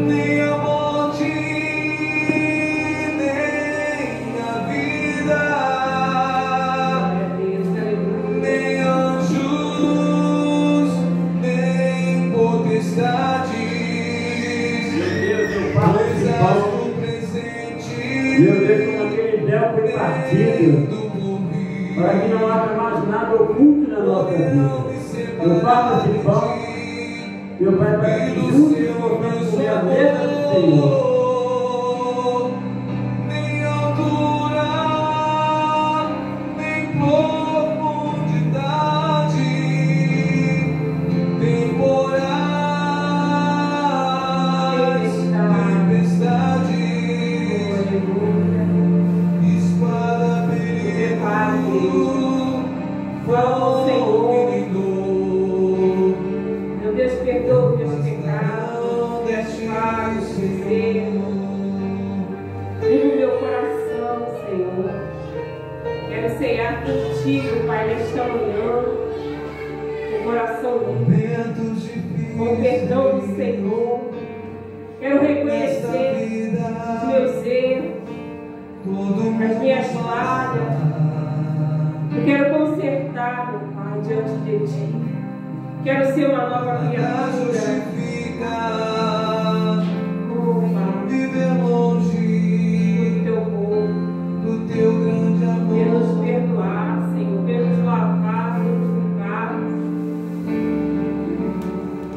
Nem a morte, nem a vida, nem anjos, nem potestades, coisas do presente, Meu Deus, como aquele véu foi partido, para que não haja mais nada oculto na nossa vida. Eu faço esse pão, meu Pai, para que juntos possamos comer a mesa do Senhor. nem altura, nem profundidade, temporais, tempestades, espada, perigo, Vamos, Senhor. fogo, Meu Deus, perdoa os meus pecados, minhas falhas, meus erros. Vive o meu coração, Senhor. Quero ceiar contigo, Pai, nesta manhã. Com o coração limpo, momentos difíceis, com o perdão do Senhor. Quero reconhecer os meus erros, as minhas falhas. Eu quero consertar, meu Pai, diante de Ti. Quero ser uma nova criatura. Oh, Pai, viver longe do Teu povo. do teu grande Venha nos amor. perdoar, Senhor. Venha nos lavar, venha nos limpar.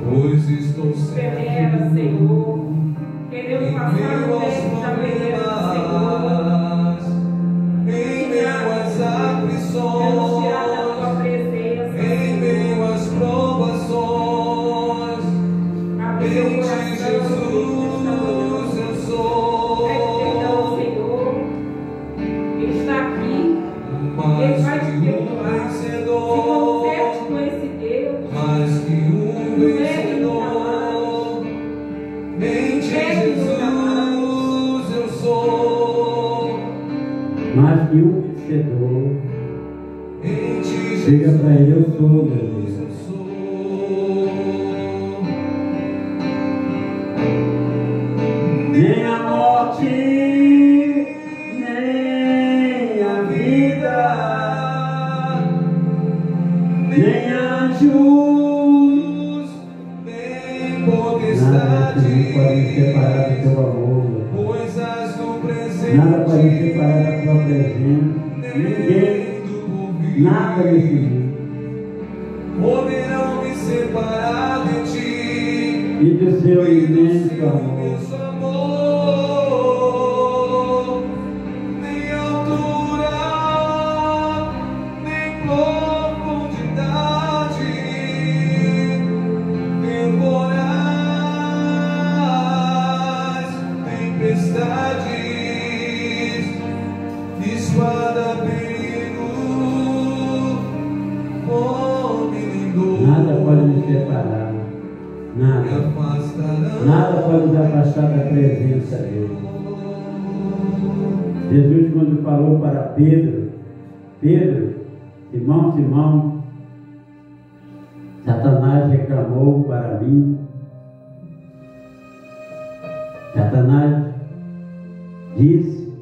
Pois estou Peneira, Senhor. Queremos passar meio o aos tempo da peneira do Senhor. problemas, em meio às Quero tirar da aflições, Tua presença, em meio Senhor. às provações, Abre em meu ti, coração, Jesus, eu sou. Pede perdão, Senhor. Ele está aqui. Ele Mais vai te que um perdoar. Se vencedor, conferte com esse Deus. mais que um vencedor, em ti, Jesus, eu sou. Mais que um vencedor, Em ti, diga para ele: eu sou, meu Deus. eu sou. Nem a morte, nem a vida, nem anjos, nem nada que nos pode nos separar do potestades, teu amor. coisas do Nada pode nos presente, separar da tua presença. Ninguém, do porvir, nada nesse mundo. poderão me separar de ti. E do seu imenso amor. Imenso amor, nem altura, nem profundidade, temporais, tempestades, espada, perigo, fome, dor. Nada pode nos separar. Nada. Nada pode nos afastar da presença dele. Jesus, quando falou para Pedro, Simão, Simão, Satanás reclamou para mim. Satanás disse: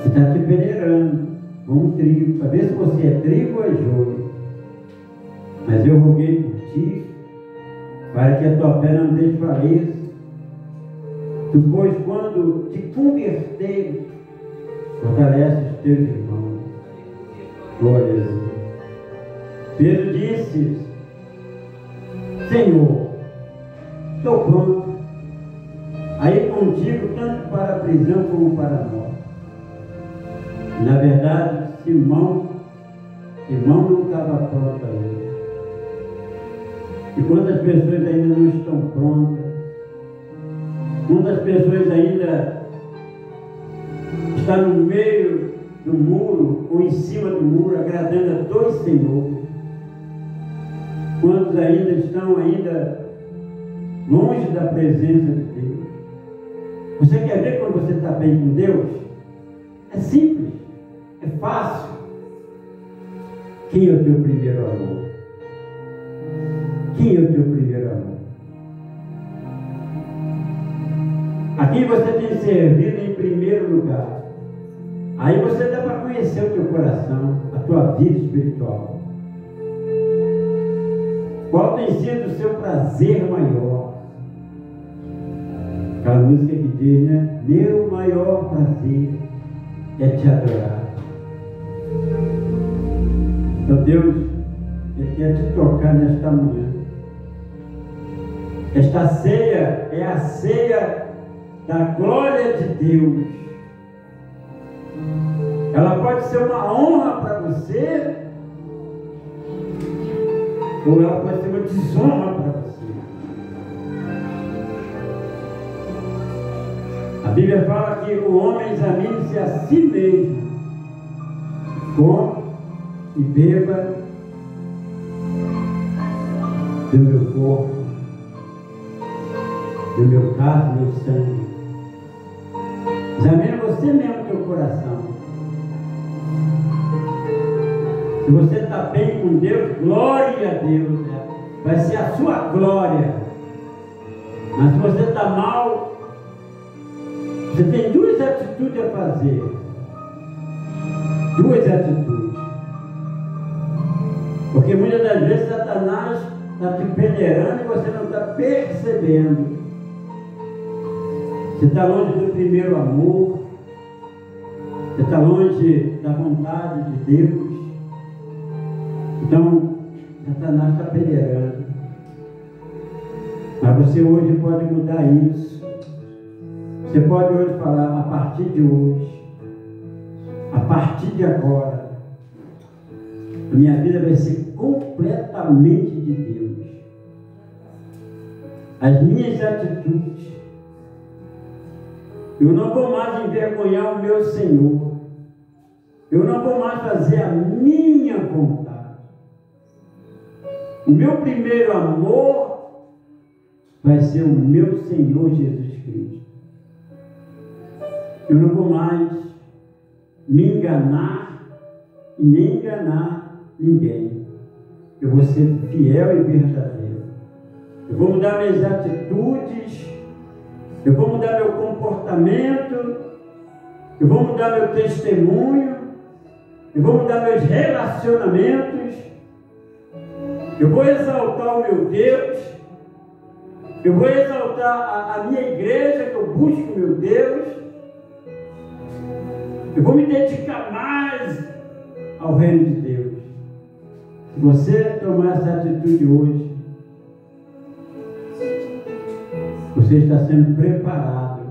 está te peneirando com um trigo, para ver se você é trigo ou é joio. Mas eu roguei por ti, para que a tua fé não desfaleça. Tu, pois, quando te converteres, fortalece os teus irmãos. Glória a Deus. Pedro disse: Senhor, estou pronto a ir contigo tanto para a prisão como para a morte. Na verdade, Simão não estava pronto ainda. E quantas pessoas ainda não estão prontas, quantas pessoas ainda estão no meio do muro ou em cima do muro, agradando a dois senhores. Quantos ainda estão longe da presença de Deus? Você quer ver quando você está bem com Deus? É simples, é fácil. Quem é o teu primeiro amor? Quem é o teu primeiro amor? A quem você tem servido em primeiro lugar? Aí você dá para conhecer o teu coração, a tua vida espiritual. Qual tem sido o seu prazer maior? Aquela música que diz, né? Meu maior prazer é te adorar. Então Deus, Ele quer te tocar nesta manhã. Esta ceia é a ceia da glória de Deus. Ela pode ser uma honra para você, ou ela pode ser uma desonra para você. A Bíblia fala que o homem examine-se a si mesmo, come e beba do meu corpo, do meu carne, do meu sangue. Examine você mesmo o teu coração. Se você está bem com Deus, glória a Deus, né? Vai ser a sua glória. Mas se você está mal, você tem duas atitudes a fazer. Duas atitudes. Porque muitas das vezes Satanás está te peneirando e você não está percebendo. Você está longe do primeiro amor. Você está longe da vontade de Deus. Então, Satanás está peneirando. Mas você hoje pode mudar isso. Você pode hoje falar, a partir de hoje, a partir de agora, a minha vida vai ser completamente de Deus. As minhas atitudes, eu não vou mais envergonhar o meu Senhor. Eu não vou mais fazer a minha vontade. O meu primeiro amor vai ser o meu Senhor Jesus Cristo. Eu não vou mais me enganar e nem enganar ninguém. Eu vou ser fiel e verdadeiro. Eu vou mudar minhas atitudes. Eu vou mudar meu comportamento. Eu vou mudar meu testemunho. Eu vou mudar meus relacionamentos. Eu vou exaltar o meu Deus. Eu vou exaltar a minha igreja, que eu busco o meu Deus. Eu vou me dedicar mais ao reino de Deus. Se você tomar essa atitude hoje, você está sendo preparado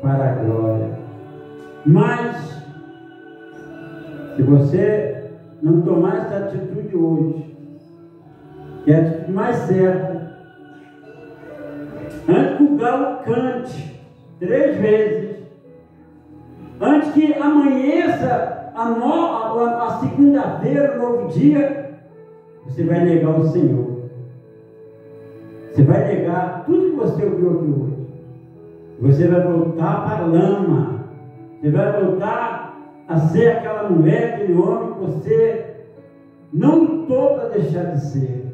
para a glória. Mas, se você não tomar essa atitude hoje, que é a atitude mais certa, antes que o galo cante 3 vezes, antes que amanheça a segunda-feira, o novo dia, você vai negar o Senhor. Você vai negar tudo que você ouviu aqui hoje. Você vai voltar para a lama. Você vai voltar a ser aquela mulher, aquele homem que você não lutou para deixar de ser.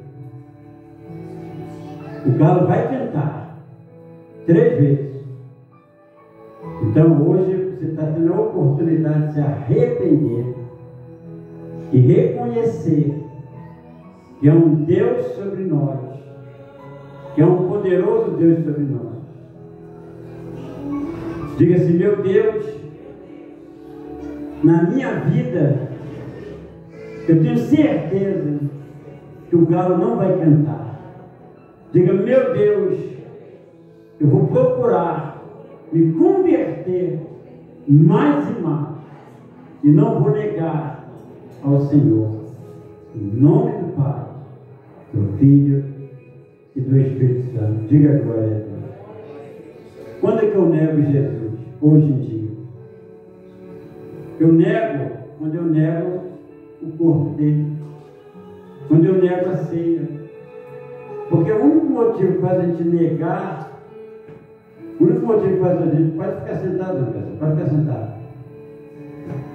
O galo vai cantar 3 vezes. Então hoje você está tendo a oportunidade de se arrepender e reconhecer que é um Deus sobre nós, que é um poderoso Deus sobre nós. Diga assim: meu Deus, na minha vida eu tenho certeza que o galo não vai cantar. Diga: meu Deus, eu vou procurar me converter mais e mais e não vou negar ao Senhor. Em nome do Pai, do Filho do Espírito Santo. Diga glória a Deus. Quando é que eu nego Jesus? Hoje em dia. Eu nego quando eu nego o corpo dele. Quando eu nego a ceia. Porque o único motivo que faz a gente negar, o único motivo que faz a gente, pode ficar sentado, não, pessoal, pode ficar sentado.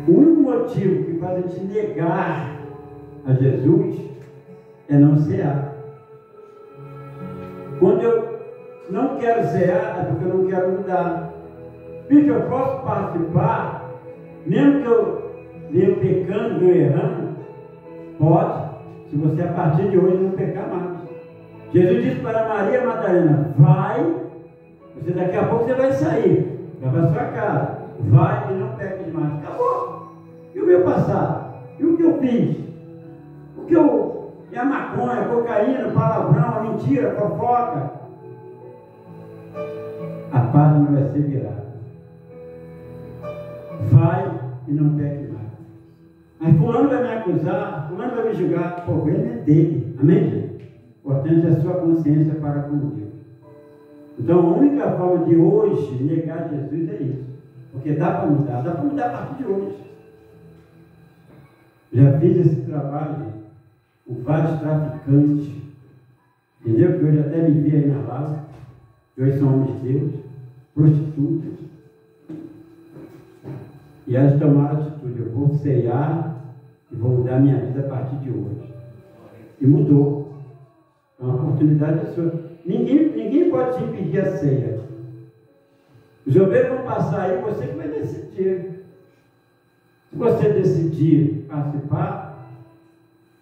O único motivo que faz a gente negar a Jesus é não cear. Quando eu não quero cear, é porque eu não quero mudar. Bicho, eu posso participar, mesmo que eu venha pecando, venha errando, pode, se você a partir de hoje não pecar mais. Jesus disse para Maria Madalena: vai, você daqui a pouco você vai sair, vai para a sua casa, vai e não peque mais. Acabou. E o meu passado? E o que eu fiz? O que eu... E a maconha, a cocaína, palavrão, a mentira, a fofoca? A página vai ser virada. Vai e não peque mais. Mas fulano vai me acusar, fulano vai me julgar. O problema é dele. Amém, gente? Importante é a sua consciência para com Deus. Então a única forma de hoje negar Jesus é isso. Porque dá para mudar a partir de hoje. Já fiz esse trabalho com vários traficantes. Entendeu? Que hoje até me vi aí na live. Que hoje são homens de Deus, prostitutas. E elas tomaram atitude. Eu vou ceiar e vou mudar minha vida a partir de hoje. E mudou. É uma oportunidade sua. Ninguém pode te impedir a ceia. Os obreiros vão passar aí, você que vai decidir. Se você decidir participar,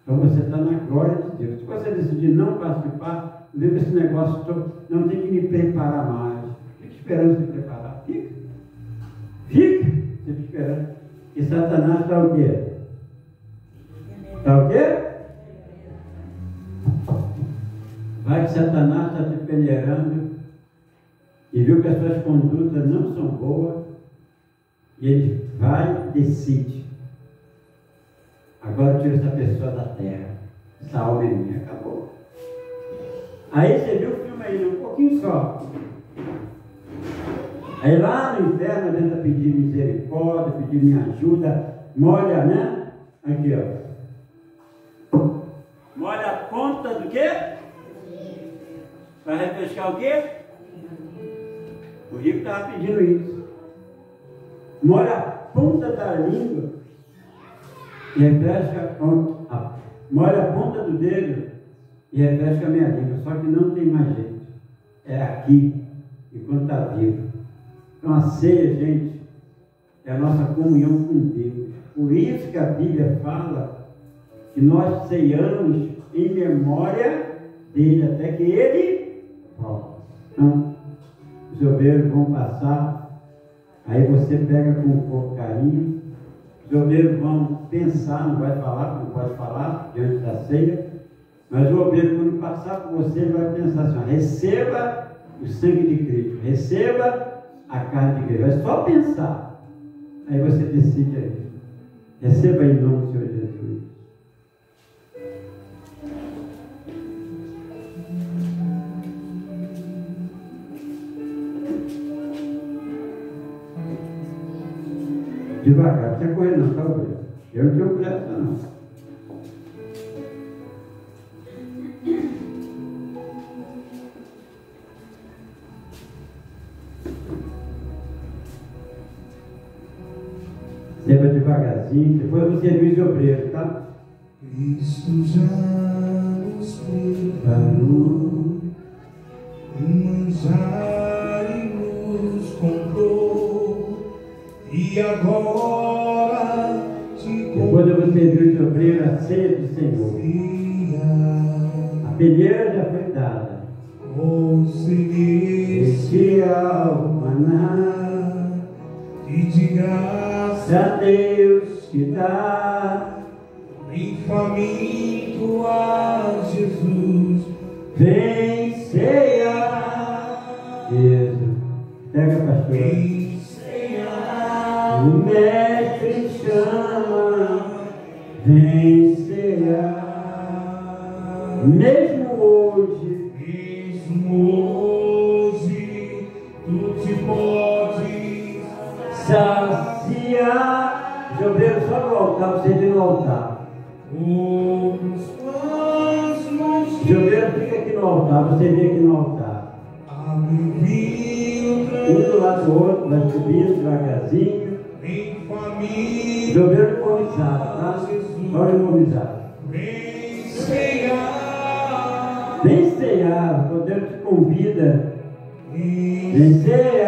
então você está na glória de Deus. Se você decidir não participar, leva esse negócio todo, não tem que me preparar mais. Fica esperando se preparar. Fica. Fica esperando. E Satanás está o quê? Está o quê? Vai que Satanás está te peneirando e viu que as suas condutas não são boas, e ele vai e decide: agora tira essa pessoa da terra, essa alma é minha, acabou. Aí você viu o filme aí, um pouquinho só. Aí lá no inferno a gente pedir misericórdia, pedir minha ajuda, molha, né? Aqui, ó. Molha a ponta do quê? Para refrescar o quê? O rico estava pedindo isso. Molha a ponta da língua e refresca molha a ponta do dedo e refresca a minha língua. Só que não tem mais jeito. É aqui, enquanto está vivo. Então a ceia, gente, é a nossa comunhão com Deus. Por isso que a Bíblia fala que nós ceiamos em memória dele, até que ele volta. Então, os obreiros vão passar, aí você pega com carinho, os obreiros vão pensar, não vai falar, não pode falar diante da ceia, mas o obreiro, quando passar por você, ele vai pensar assim: receba o sangue de Cristo, receba a carne de Cristo. É só pensar, aí você decide aí. Receba em nome do Senhor Jesus. Devagar, não precisa correr não, tá, obreiro? Eu não tenho pressa não. Sempre devagarzinho, depois você avisa o obreiro, tá? Cristo já nos preparou um manjar e nos comprou, e agora depois eu você viu de obreiro a ceia do Senhor. A peneira já foi dada. Celestial maná, e de graça a Deus te dá. bem faminto a Jesus. Vem ceia, Jesus. Pega, pastor. Vem ceia, O mestre chama. Vem ceia. Mesmo hoje, só no altar, você vê no altar. Jogueiro fica aqui no altar, você vê aqui no altar. Um do lado do outro, vai subindo devagarzinho. Jogueiro imobilizado, tá? Olha imobilizado. Vem cear, o Deus te convida. Vem cear.